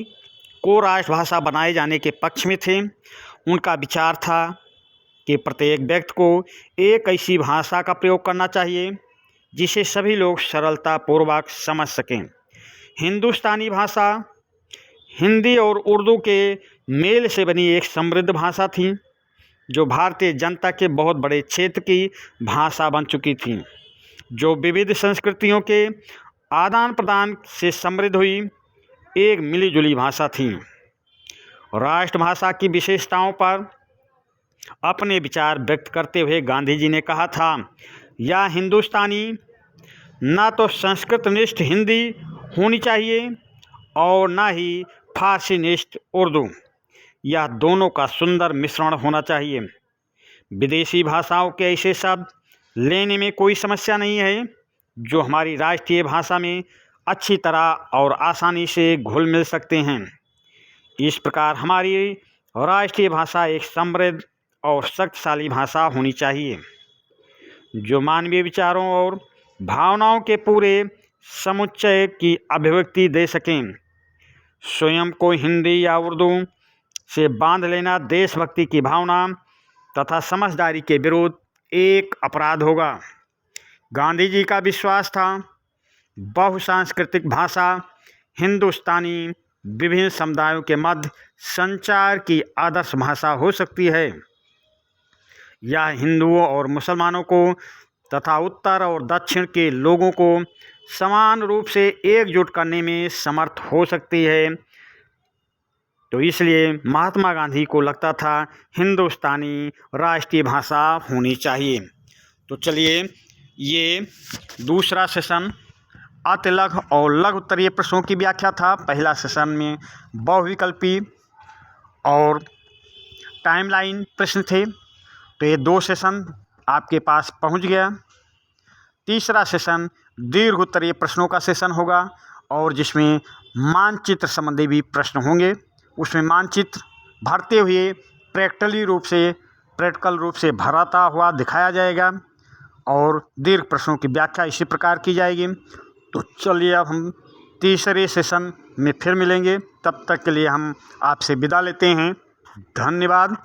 को राष्ट्रभाषा बनाए जाने के पक्ष में थे। उनका विचार था कि प्रत्येक व्यक्ति को एक ऐसी भाषा का प्रयोग करना चाहिए जिसे सभी लोग सरलतापूर्वक समझ सकें। हिंदुस्तानी भाषा हिंदी और उर्दू के मेल से बनी एक समृद्ध भाषा थी, जो भारतीय जनता के बहुत बड़े क्षेत्र की भाषा बन चुकी थी, जो विविध संस्कृतियों के आदान प्रदान से समृद्ध हुई एक मिलीजुली भाषा थी। राष्ट्रभाषा की विशेषताओं पर अपने विचार व्यक्त करते हुए गांधी जी ने कहा था, यह हिंदुस्तानी न तो संस्कृतनिष्ठ हिंदी होनी चाहिए और न ही फारसीनिष्ठ उर्दू, यह दोनों का सुंदर मिश्रण होना चाहिए। विदेशी भाषाओं के ऐसे शब्द लेने में कोई समस्या नहीं है जो हमारी राष्ट्रीय भाषा में अच्छी तरह और आसानी से घुल मिल सकते हैं। इस प्रकार हमारी राष्ट्रीय भाषा एक समृद्ध और शक्तिशाली भाषा होनी चाहिए, जो मानवीय विचारों और भावनाओं के पूरे समुच्चय की अभिव्यक्ति दे सकें। स्वयं को हिंदी या उर्दू से बांध लेना देशभक्ति की भावना तथा समझदारी के विरुद्ध एक अपराध होगा। गांधी जी का विश्वास था, बहुसांस्कृतिक भाषा हिंदुस्तानी विभिन्न समुदायों के मध्य संचार की आदर्श भाषा हो सकती है। यह हिंदुओं और मुसलमानों को तथा उत्तर और दक्षिण के लोगों को समान रूप से एकजुट करने में समर्थ हो सकती है। तो इसलिए महात्मा गांधी को लगता था हिंदुस्तानी राष्ट्रीय भाषा होनी चाहिए। तो चलिए, ये दूसरा सेशन आते लघु और लघु उत्तरीय प्रश्नों की व्याख्या था। पहला सेशन में बहुविकल्पी और टाइमलाइन प्रश्न थे, तो ये 2 सेशन आपके पास पहुंच गया। तीसरा सेशन दीर्घ उत्तरीय प्रश्नों का सेशन होगा और जिसमें मानचित्र संबंधी भी प्रश्न होंगे। उसमें मानचित्र भरते हुए प्रैक्टिकल रूप से भराता हुआ दिखाया जाएगा और दीर्घ प्रश्नों की व्याख्या इसी प्रकार की जाएगी। तो चलिए अब हम तीसरे सेशन में फिर मिलेंगे। तब तक के लिए हम आपसे विदा लेते हैं। धन्यवाद।